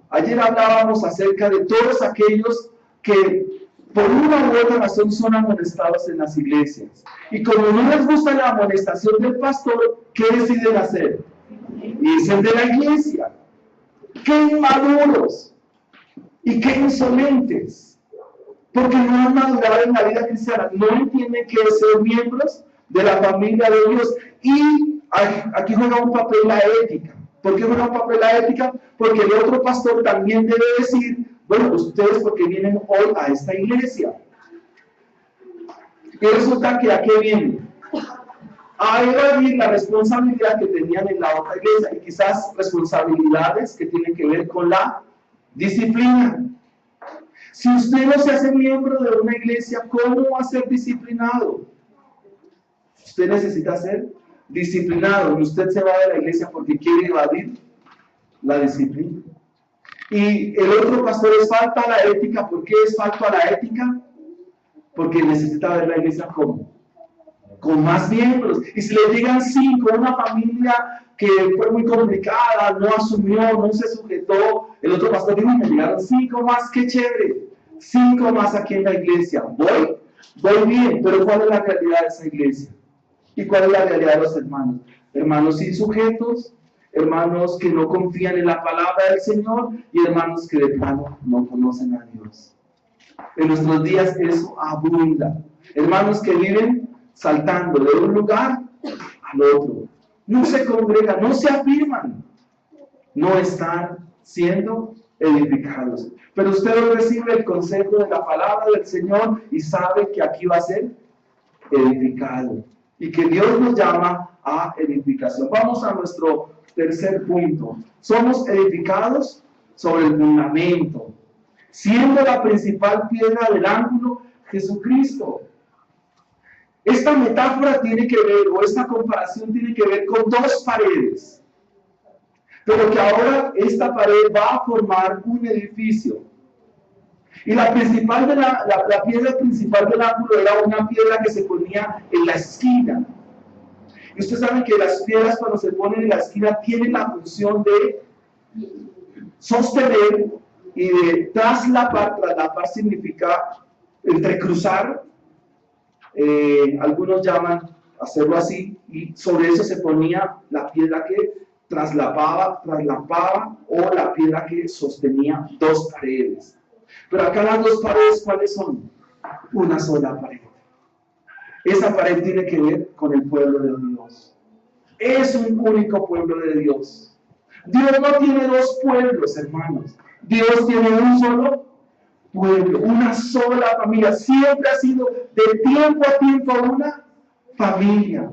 Ayer hablábamos acerca de todos aquellos que por una u otra razón son amonestados en las iglesias. Y como no les gusta la amonestación del pastor, ¿qué deciden hacer? Irse de la iglesia. ¡Qué inmaduros! Y qué insolentes. Porque no han madurado en la vida cristiana. No entienden que es ser miembros de la familia de Dios. Y aquí juega un papel la ética. ¿Por qué juega un papel la ética? Porque el otro pastor también debe decir, bueno, ustedes porque vienen hoy a esta iglesia. Y resulta que ¿a qué vienen? A evadir la responsabilidad que tenían en la otra iglesia, y quizás responsabilidades que tienen que ver con la disciplina. Si usted no se hace miembro de una iglesia, ¿cómo va a ser disciplinado? Usted necesita ser disciplinado, y usted se va de la iglesia porque quiere evadir la disciplina. Y el otro pastor es falta a la ética. ¿Por qué es falta a la ética? Porque necesita ver la iglesia como con más miembros. Y si le llegan 5, una familia que fue muy complicada, no asumió, no se sujetó, el otro pastor dijo, me llegaron 5 más, qué chévere, 5 más aquí en la iglesia, voy bien, pero ¿cuál es la realidad de esa iglesia? ¿Y cuál es la realidad de los hermanos? Hermanos insujetos, hermanos que no confían en la palabra del Señor, y hermanos que de plano no conocen a Dios. En nuestros días eso abunda. Hermanos que viven saltando de un lugar al otro. No se congregan, no se afirman. No están siendo edificados. Pero usted recibe el consejo de la palabra del Señor y sabe que aquí va a ser edificado. Y que Dios nos llama a edificación. Vamos a nuestro tercer punto. Somos edificados sobre el fundamento, siendo la principal piedra del ángulo Jesucristo. Esta metáfora tiene que ver, o esta comparación tiene que ver con 2 paredes, pero que ahora esta pared va a formar un edificio. Y la piedra principal del ángulo era una piedra que se ponía en la esquina. Y ustedes saben que las piedras, cuando se ponen en la esquina, tienen la función de sostener y de traslapar. Traslapar significa entrecruzar. Algunos llaman hacerlo así, y sobre eso se ponía la piedra que traslapaba, o la piedra que sostenía 2 paredes. Pero acá las dos paredes, ¿cuáles son? Una sola pared. Esa pared tiene que ver con el pueblo de Dios. Es un único pueblo de Dios. Dios no tiene dos pueblos, hermanos. Dios tiene un solo pueblo, una sola familia. Siempre ha sido de tiempo a tiempo una familia.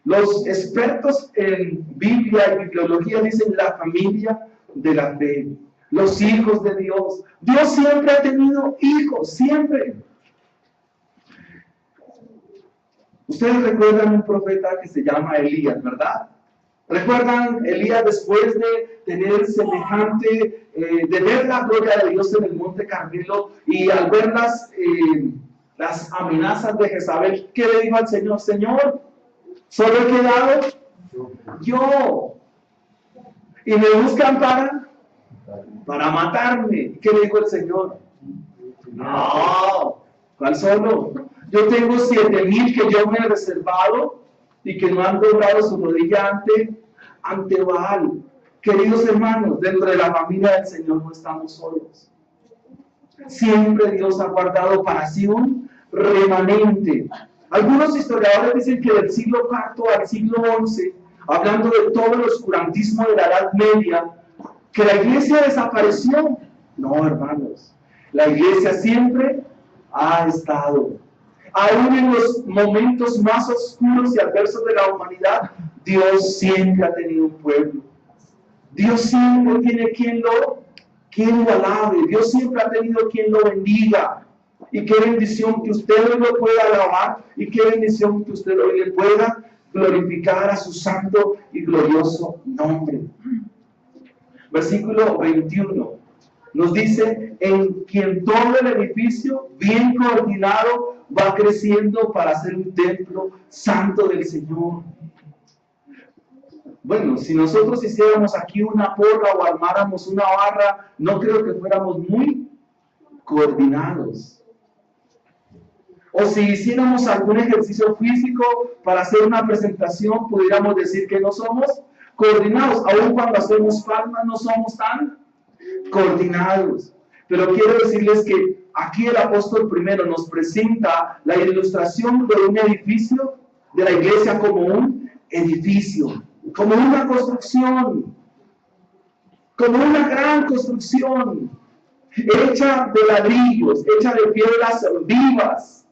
Los expertos en Biblia y bibliología dicen la familia de la fe, los hijos de Dios. Dios siempre ha tenido hijos, siempre. Ustedes recuerdan un profeta que se llama Elías, ¿verdad? ¿Recuerdan Elías después de tener semejante, de ver la gloria de Dios en el monte Carmelo y al ver las amenazas de Jezabel, qué le dijo al Señor? Señor, solo he quedado yo y me buscan para matarme. ¿Qué le dijo el Señor? No, ¿cuál solo? Yo tengo 7,000 que yo me he reservado y que no han doblado su rodilla ante Baal. Queridos hermanos, dentro de la familia del Señor no estamos solos. Siempre Dios ha guardado para sí un remanente. Algunos historiadores dicen que del siglo IV al siglo XI, hablando de todo el oscurantismo de la Edad Media, que la iglesia desapareció. No, hermanos, la iglesia siempre ha estado. Aún en los momentos más oscuros y adversos de la humanidad, Dios siempre ha tenido un pueblo. Dios siempre tiene quien lo alabe. Dios siempre ha tenido quien lo bendiga. Y qué bendición que usted hoy lo pueda alabar y qué bendición que usted hoy le pueda glorificar a su santo y glorioso nombre. Versículo 21 nos dice: en quien todo el edificio bien coordinado va creciendo para ser un templo santo del Señor. Bueno, si nosotros hiciéramos aquí una porra o armáramos una barra, no creo que fuéramos muy coordinados. O si hiciéramos algún ejercicio físico para hacer una presentación, pudiéramos decir que no somos coordinados. Aún cuando hacemos palmas no somos tan coordinados. Pero quiero decirles que aquí el apóstol primero nos presenta la ilustración de un edificio, de la iglesia como un edificio, como una construcción, como una gran construcción, hecha de ladrillos, hecha de piedras vivas.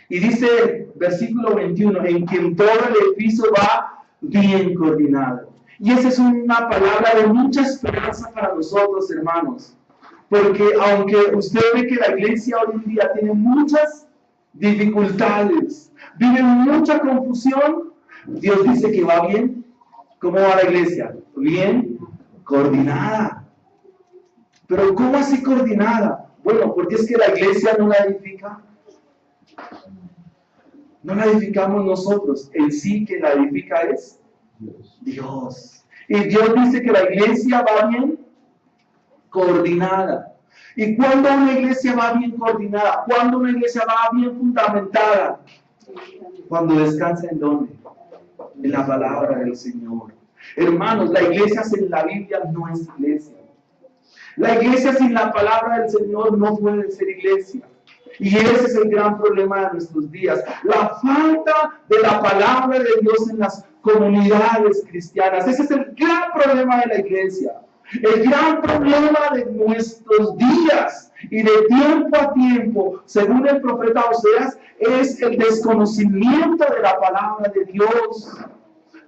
Y dice versículo 21, en quien todo el edificio va bien coordinado. Y esa es una palabra de mucha esperanza para nosotros, hermanos. Porque aunque usted ve que la iglesia hoy en día tiene muchas dificultades, vive mucha confusión, Dios dice que va bien. ¿Cómo va la iglesia? Bien coordinada. Pero ¿cómo así coordinada? Bueno, porque es que la iglesia no la edifica. No la edificamos nosotros. En sí que la edifica es Dios. Y Dios dice que la iglesia va bien coordinada. ¿Y cuándo una iglesia va bien coordinada? ¿Cuándo una iglesia va bien fundamentada? Cuando descansa en ¿dónde? En la palabra del Señor. Hermanos, la iglesia sin la Biblia no es iglesia. La iglesia sin la palabra del Señor no puede ser iglesia. Y ese es el gran problema de nuestros días. La falta de la palabra de Dios en las comunidades cristianas. Ese es el gran problema de la iglesia. El gran problema de nuestros días y de tiempo a tiempo, según el profeta Oseas, es el desconocimiento de la palabra de Dios.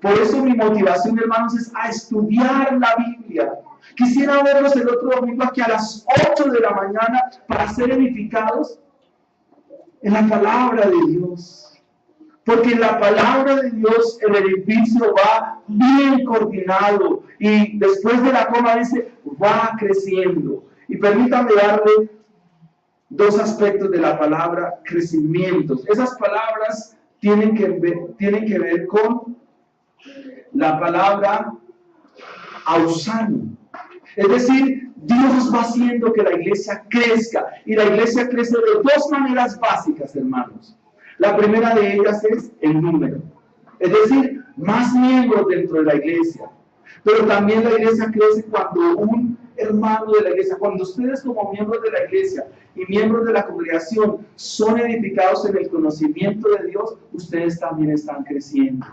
Por eso mi motivación, hermanos, es a estudiar la Biblia. Quisiera verlos el otro domingo aquí a las 8 de la mañana para ser edificados en la palabra de Dios. Porque en la palabra de Dios el edificio va bien coordinado y después de la coma dice, va creciendo. Y permítame darle dos aspectos de la palabra crecimientos. Esas palabras tienen que ver con la palabra ausano. Es decir, Dios va haciendo que la iglesia crezca. Y la iglesia crece de dos maneras básicas, hermanos. La primera de ellas es el número. Es decir, más miembros dentro de la iglesia. Pero también la iglesia crece cuando un hermano de la iglesia, cuando ustedes como miembros de la iglesia y miembros de la congregación son edificados en el conocimiento de Dios, ustedes también están creciendo.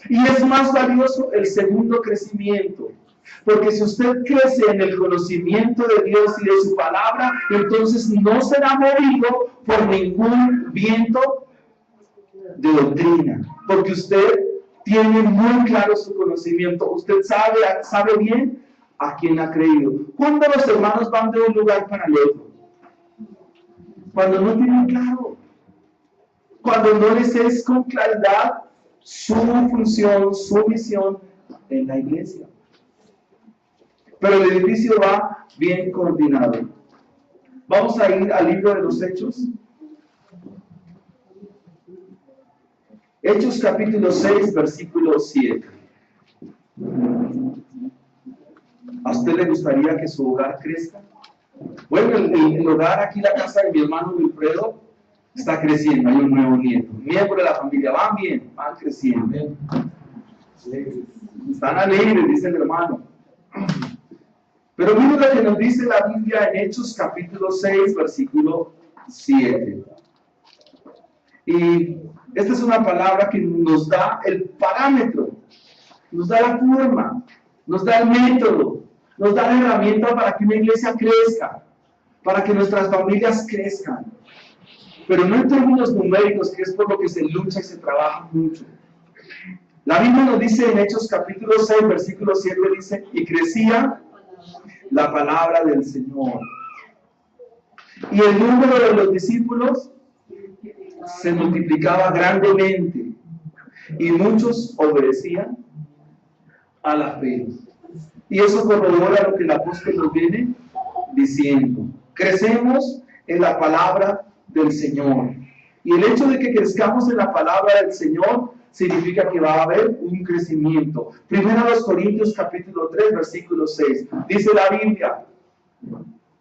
Y es más valioso el segundo crecimiento, porque si usted crece en el conocimiento de Dios y de su palabra, entonces no será movido por ningún viento de doctrina, porque usted tiene muy claro su conocimiento, usted sabe bien a quién ha creído. ¿Cuándo los hermanos van de un lugar para el otro? Cuando no tienen claro, cuando no les es con claridad su función, su misión en la iglesia. Pero el edificio va bien coordinado. Vamos a ir al libro de los Hechos. Hechos capítulo 6, versículo 7. ¿A usted le gustaría que su hogar crezca? Bueno, el hogar aquí, la casa de mi hermano Wilfredo, está creciendo. Hay un nuevo nieto. Miembro de la familia, van bien, van creciendo. Están alegres, dice el hermano. Pero miren lo que nos dice la Biblia en Hechos capítulo 6, versículo 7. Y esta es una palabra que nos da el parámetro, nos da la forma, nos da el método, nos da la herramienta para que una iglesia crezca, para que nuestras familias crezcan. Pero no en términos numéricos, que es por lo que se lucha y se trabaja mucho. La Biblia nos dice en Hechos capítulo 6, versículo 7, dice, y crecía la palabra del Señor. Y el número de los discípulos se multiplicaba grandemente, y muchos obedecían a la fe. Y eso corrobora lo que el apóstol nos viene diciendo. Crecemos en la palabra del Señor. Y el hecho de que crezcamos en la palabra del Señor significa que va a haber un crecimiento. Primero a los Corintios capítulo 3, versículo 6. Dice la Biblia,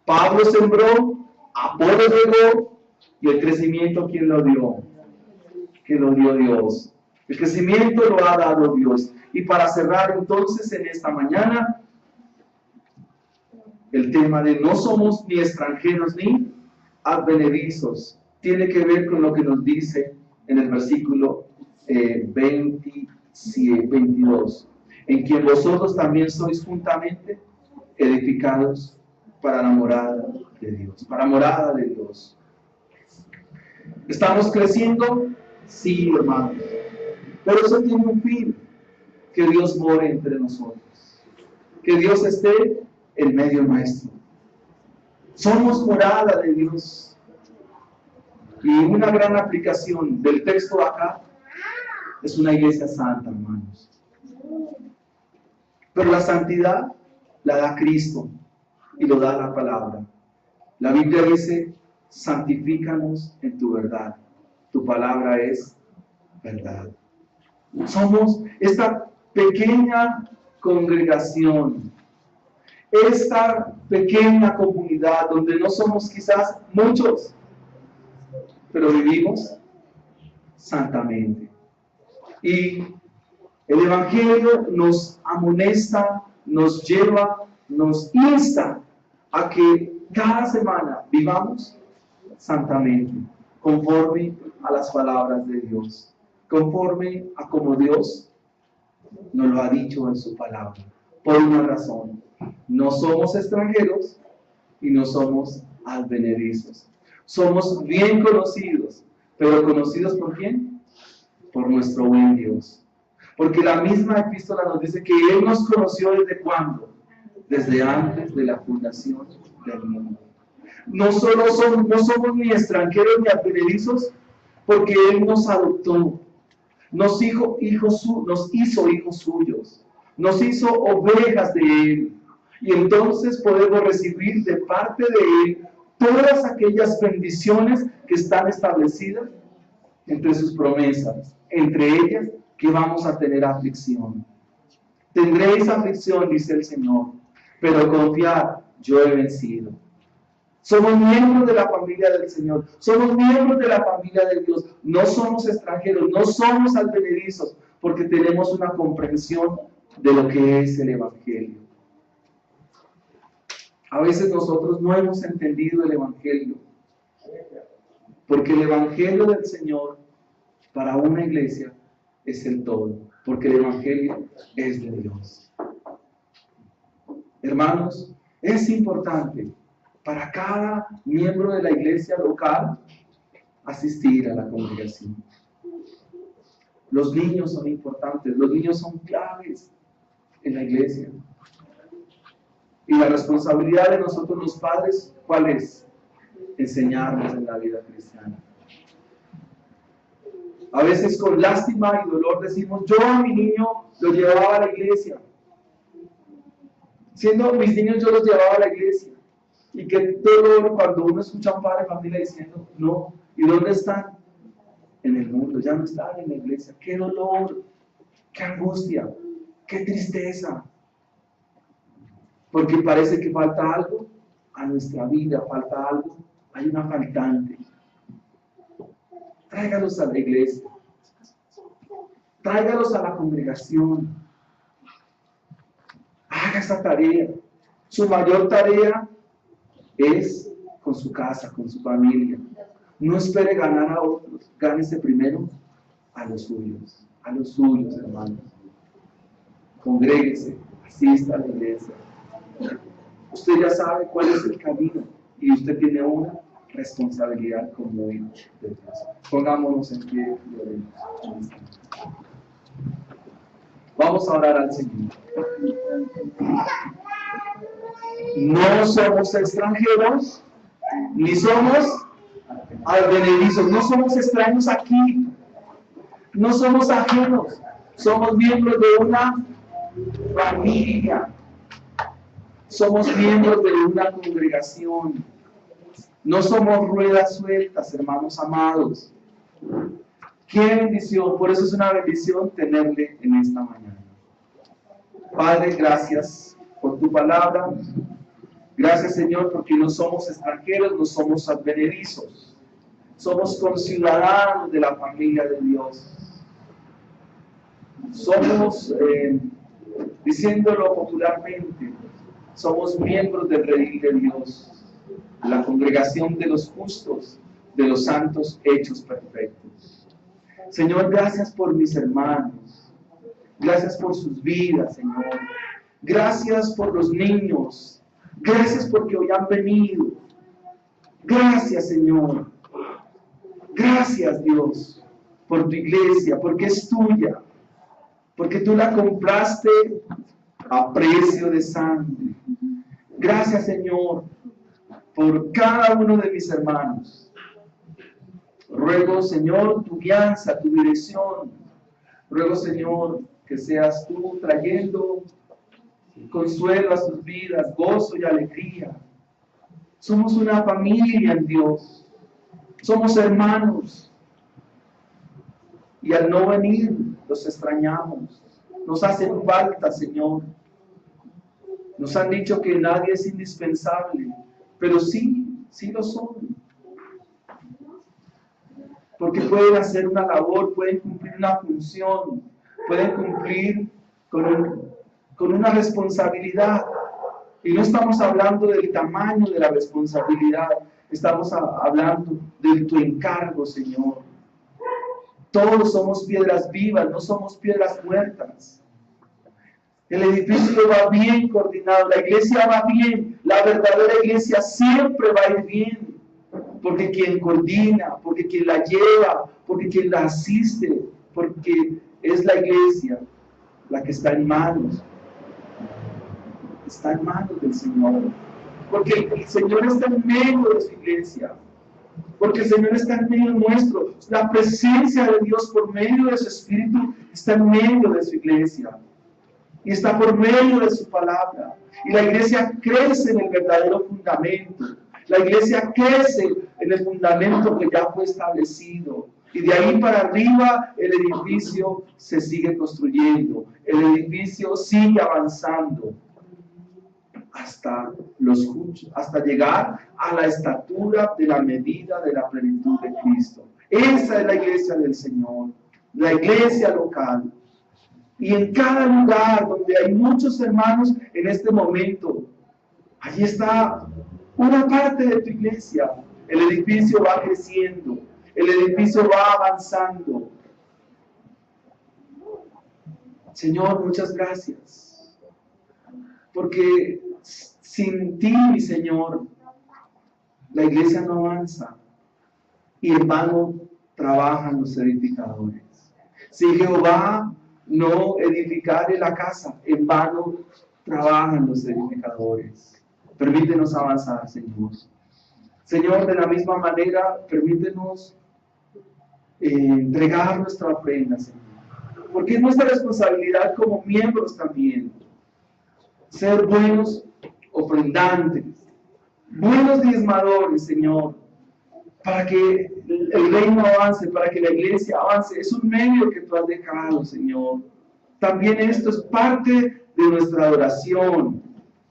Pablo sembró, Apolos regó, y el crecimiento, ¿quién lo dio? Que lo dio Dios. El crecimiento lo ha dado Dios. Y para cerrar entonces en esta mañana, el tema de no somos ni extranjeros ni advenedizos, tiene que ver con lo que nos dice en el versículo 22, en quien vosotros también sois juntamente edificados para la morada de Dios, para morada de Dios. ¿Estamos creciendo? Sí, hermanos. Pero eso tiene un fin, que Dios more entre nosotros, que Dios esté en medio nuestro. Somos morada de Dios. Y una gran aplicación del texto acá es una iglesia santa, hermanos. Pero la santidad la da Cristo y lo da la palabra. La Biblia dice, santifícanos en tu verdad. Tu palabra es verdad. Somos esta pequeña congregación, esta pequeña comunidad donde no somos quizás muchos, pero vivimos santamente. Y el Evangelio nos amonesta, nos lleva, nos insta a que cada semana vivamos santamente, conforme a las palabras de Dios, conforme a como Dios nos lo ha dicho en su palabra. Por una razón, no somos extranjeros y no somos advenedizos. Somos bien conocidos, pero ¿conocidos por quién? Por nuestro buen Dios. Porque la misma epístola nos dice que Él nos conoció ¿desde cuándo? Desde antes de la fundación del mundo. No somos ni extranjeros ni advenedizos, porque Él nos adoptó, nos hizo hijos suyos, nos hizo ovejas de Él, y entonces podemos recibir de parte de Él todas aquellas bendiciones que están establecidas entre sus promesas, entre ellas que vamos a tener aflicción. Tendréis aflicción, dice el Señor, pero confiad, yo he vencido. Somos miembros de la familia del Señor, somos miembros de la familia de Dios, no somos extranjeros, no somos advenedizos, porque tenemos una comprensión de lo que es el Evangelio. A veces nosotros no hemos entendido el Evangelio, porque el Evangelio del Señor para una iglesia es el todo, porque el Evangelio es de Dios. Hermanos, es importante para cada miembro de la iglesia local asistir a la congregación. Los niños son importantes, los niños son claves en la iglesia. Y la responsabilidad de nosotros los padres, ¿cuál es? Enseñarnos en la vida cristiana. A veces con lástima y dolor decimos, yo a mi niño lo llevaba a la iglesia. Siendo mis niños yo los llevaba a la iglesia. Y qué dolor cuando uno escucha a un padre de familia diciendo, no, ¿y dónde están? En el mundo, ya no están en la iglesia. Qué dolor, qué angustia, qué tristeza. Porque parece que falta algo a nuestra vida, falta algo, hay una faltante. Tráigalos a la iglesia, tráigalos a la congregación, haga esa tarea. Su mayor tarea es con su casa, con su familia. No espere ganar a otros, gánese primero a los suyos, hermanos. Congréguese, asista a la iglesia. Usted ya sabe cuál es el camino y usted tiene una responsabilidad como hijo de Dios. Pongámonos en pie y oremos. Vamos a orar al Señor. No somos extranjeros, ni somos advenedizos, no somos extraños aquí, no somos ajenos, somos miembros de una familia. Somos miembros de una congregación. No somos ruedas sueltas, hermanos amados. ¡Qué bendición! Por eso es una bendición tenerle en esta mañana. Padre, gracias por tu palabra. Gracias, Señor, porque no somos extranjeros, no somos advenedizos. Somos conciudadanos de la familia de Dios. Somos, diciéndolo popularmente, somos miembros del redil de Dios, de la congregación de los justos, de los santos hechos perfectos. Señor, gracias por mis hermanos, gracias por sus vidas, Señor. Gracias por los niños, gracias porque hoy han venido. Gracias, Señor. Gracias, Dios, por tu iglesia, porque es tuya, porque tú la compraste a precio de sangre. Gracias, Señor, por cada uno de mis hermanos. Ruego, Señor, tu guianza, tu dirección. Ruego, Señor, que seas tú trayendo consuelo a sus vidas, gozo y alegría. Somos una familia en Dios. Somos hermanos. Y al no venir, los extrañamos. Nos hacen falta, Señor. Nos han dicho que nadie es indispensable, pero sí lo son. Porque pueden hacer una labor, pueden cumplir una función, pueden cumplir con una responsabilidad. Y no estamos hablando del tamaño de la responsabilidad, estamos hablando de tu encargo, Señor. Todos somos piedras vivas, no somos piedras muertas. El edificio va bien coordinado, la iglesia va bien, la verdadera iglesia siempre va a ir bien, porque quien coordina, porque quien la lleva, porque quien la asiste, porque es la iglesia la que está en manos del Señor, porque el Señor está en medio de su iglesia, porque el Señor está en medio nuestro, la presencia de Dios por medio de su Espíritu está en medio de su iglesia. Y está por medio de su palabra. Y la iglesia crece en el verdadero fundamento. La iglesia crece en el fundamento que ya fue establecido. Y de ahí para arriba el edificio se sigue construyendo. El edificio sigue avanzando hasta llegar a la estatura de la medida de la plenitud de Cristo. Esa es la iglesia del Señor. La iglesia local. Y en cada lugar donde hay muchos hermanos en este momento Allí está una parte de tu iglesia. El edificio va creciendo, el edificio va avanzando. Señor, muchas gracias, porque sin ti, mi Señor, la iglesia no avanza y en vano trabajan los edificadores. Si Jehová no edificare la casa, en vano trabajan los edificadores. Permítenos avanzar, Señor. Señor, de la misma manera, permítenos entregar nuestra ofrenda, Señor. Porque es nuestra responsabilidad como miembros también ser buenos ofrendantes, buenos diezmadores, Señor, para que el reino avance, para que la iglesia avance. Es un medio que tú has dejado, Señor. También esto es parte de nuestra adoración,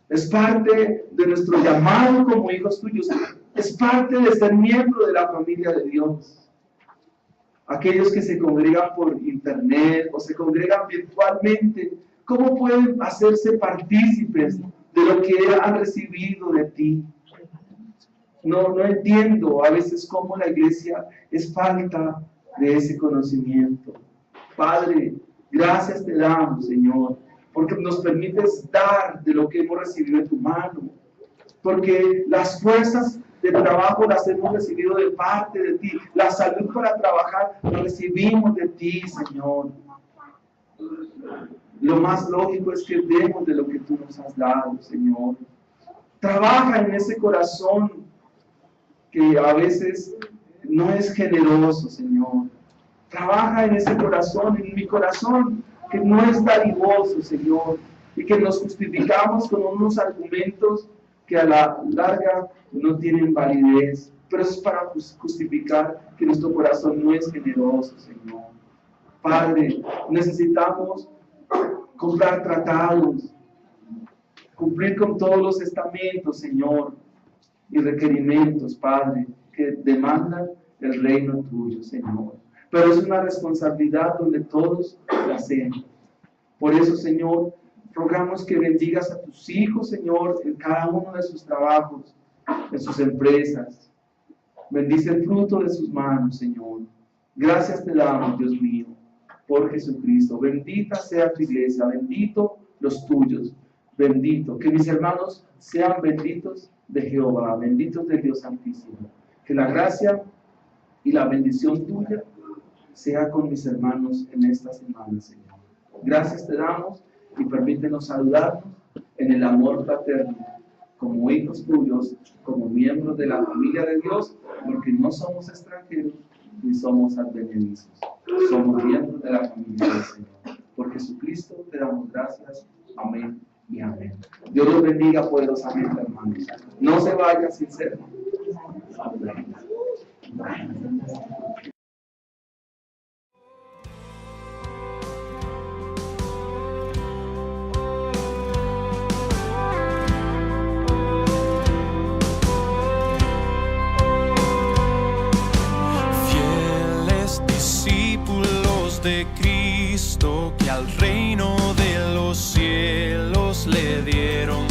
es parte de nuestro llamado como hijos tuyos, es parte de ser miembro de la familia de Dios. Aquellos que se congregan por internet o se congregan virtualmente, ¿cómo pueden hacerse partícipes de lo que han recibido de ti? No entiendo a veces cómo la iglesia es falta de ese conocimiento. Padre, gracias te damos, Señor, porque nos permites dar de lo que hemos recibido de tu mano, porque las fuerzas de trabajo las hemos recibido de parte de ti, la salud para trabajar la recibimos de ti, Señor. Lo más lógico es que demos de lo que tú nos has dado, Señor. Trabaja en ese corazón que a veces no es generoso, Señor. Trabaja en ese corazón, en mi corazón, que no es dadivoso, Señor, y que nos justificamos con unos argumentos que a la larga no tienen validez, pero eso es para justificar que nuestro corazón no es generoso, Señor. Padre, necesitamos comprar tratados, cumplir con todos los estamentos, Señor, y requerimientos, Padre, que demandan el reino tuyo, Señor. Pero es una responsabilidad donde todos la hacemos. Por eso, Señor, rogamos que bendigas a tus hijos, Señor, en cada uno de sus trabajos, en sus empresas. Bendice el fruto de sus manos, Señor. Gracias te damos, Dios mío, por Jesucristo. Bendita sea tu iglesia, bendito los tuyos, bendito. Que mis hermanos sean benditos de Jehová, benditos de Dios Santísimo. Que la gracia y la bendición tuya sea con mis hermanos en esta semana, Señor. Gracias te damos y permítenos saludarnos en el amor fraterno, como hijos tuyos, como miembros de la familia de Dios, porque no somos extranjeros ni somos advenedizos. Somos miembros de la familia del Señor. Por Jesucristo te damos gracias. Amén y amén. Dios los bendiga poderosamente, hermanos. No se vaya sin ser. Amén. De Cristo que al reino de los cielos le dieron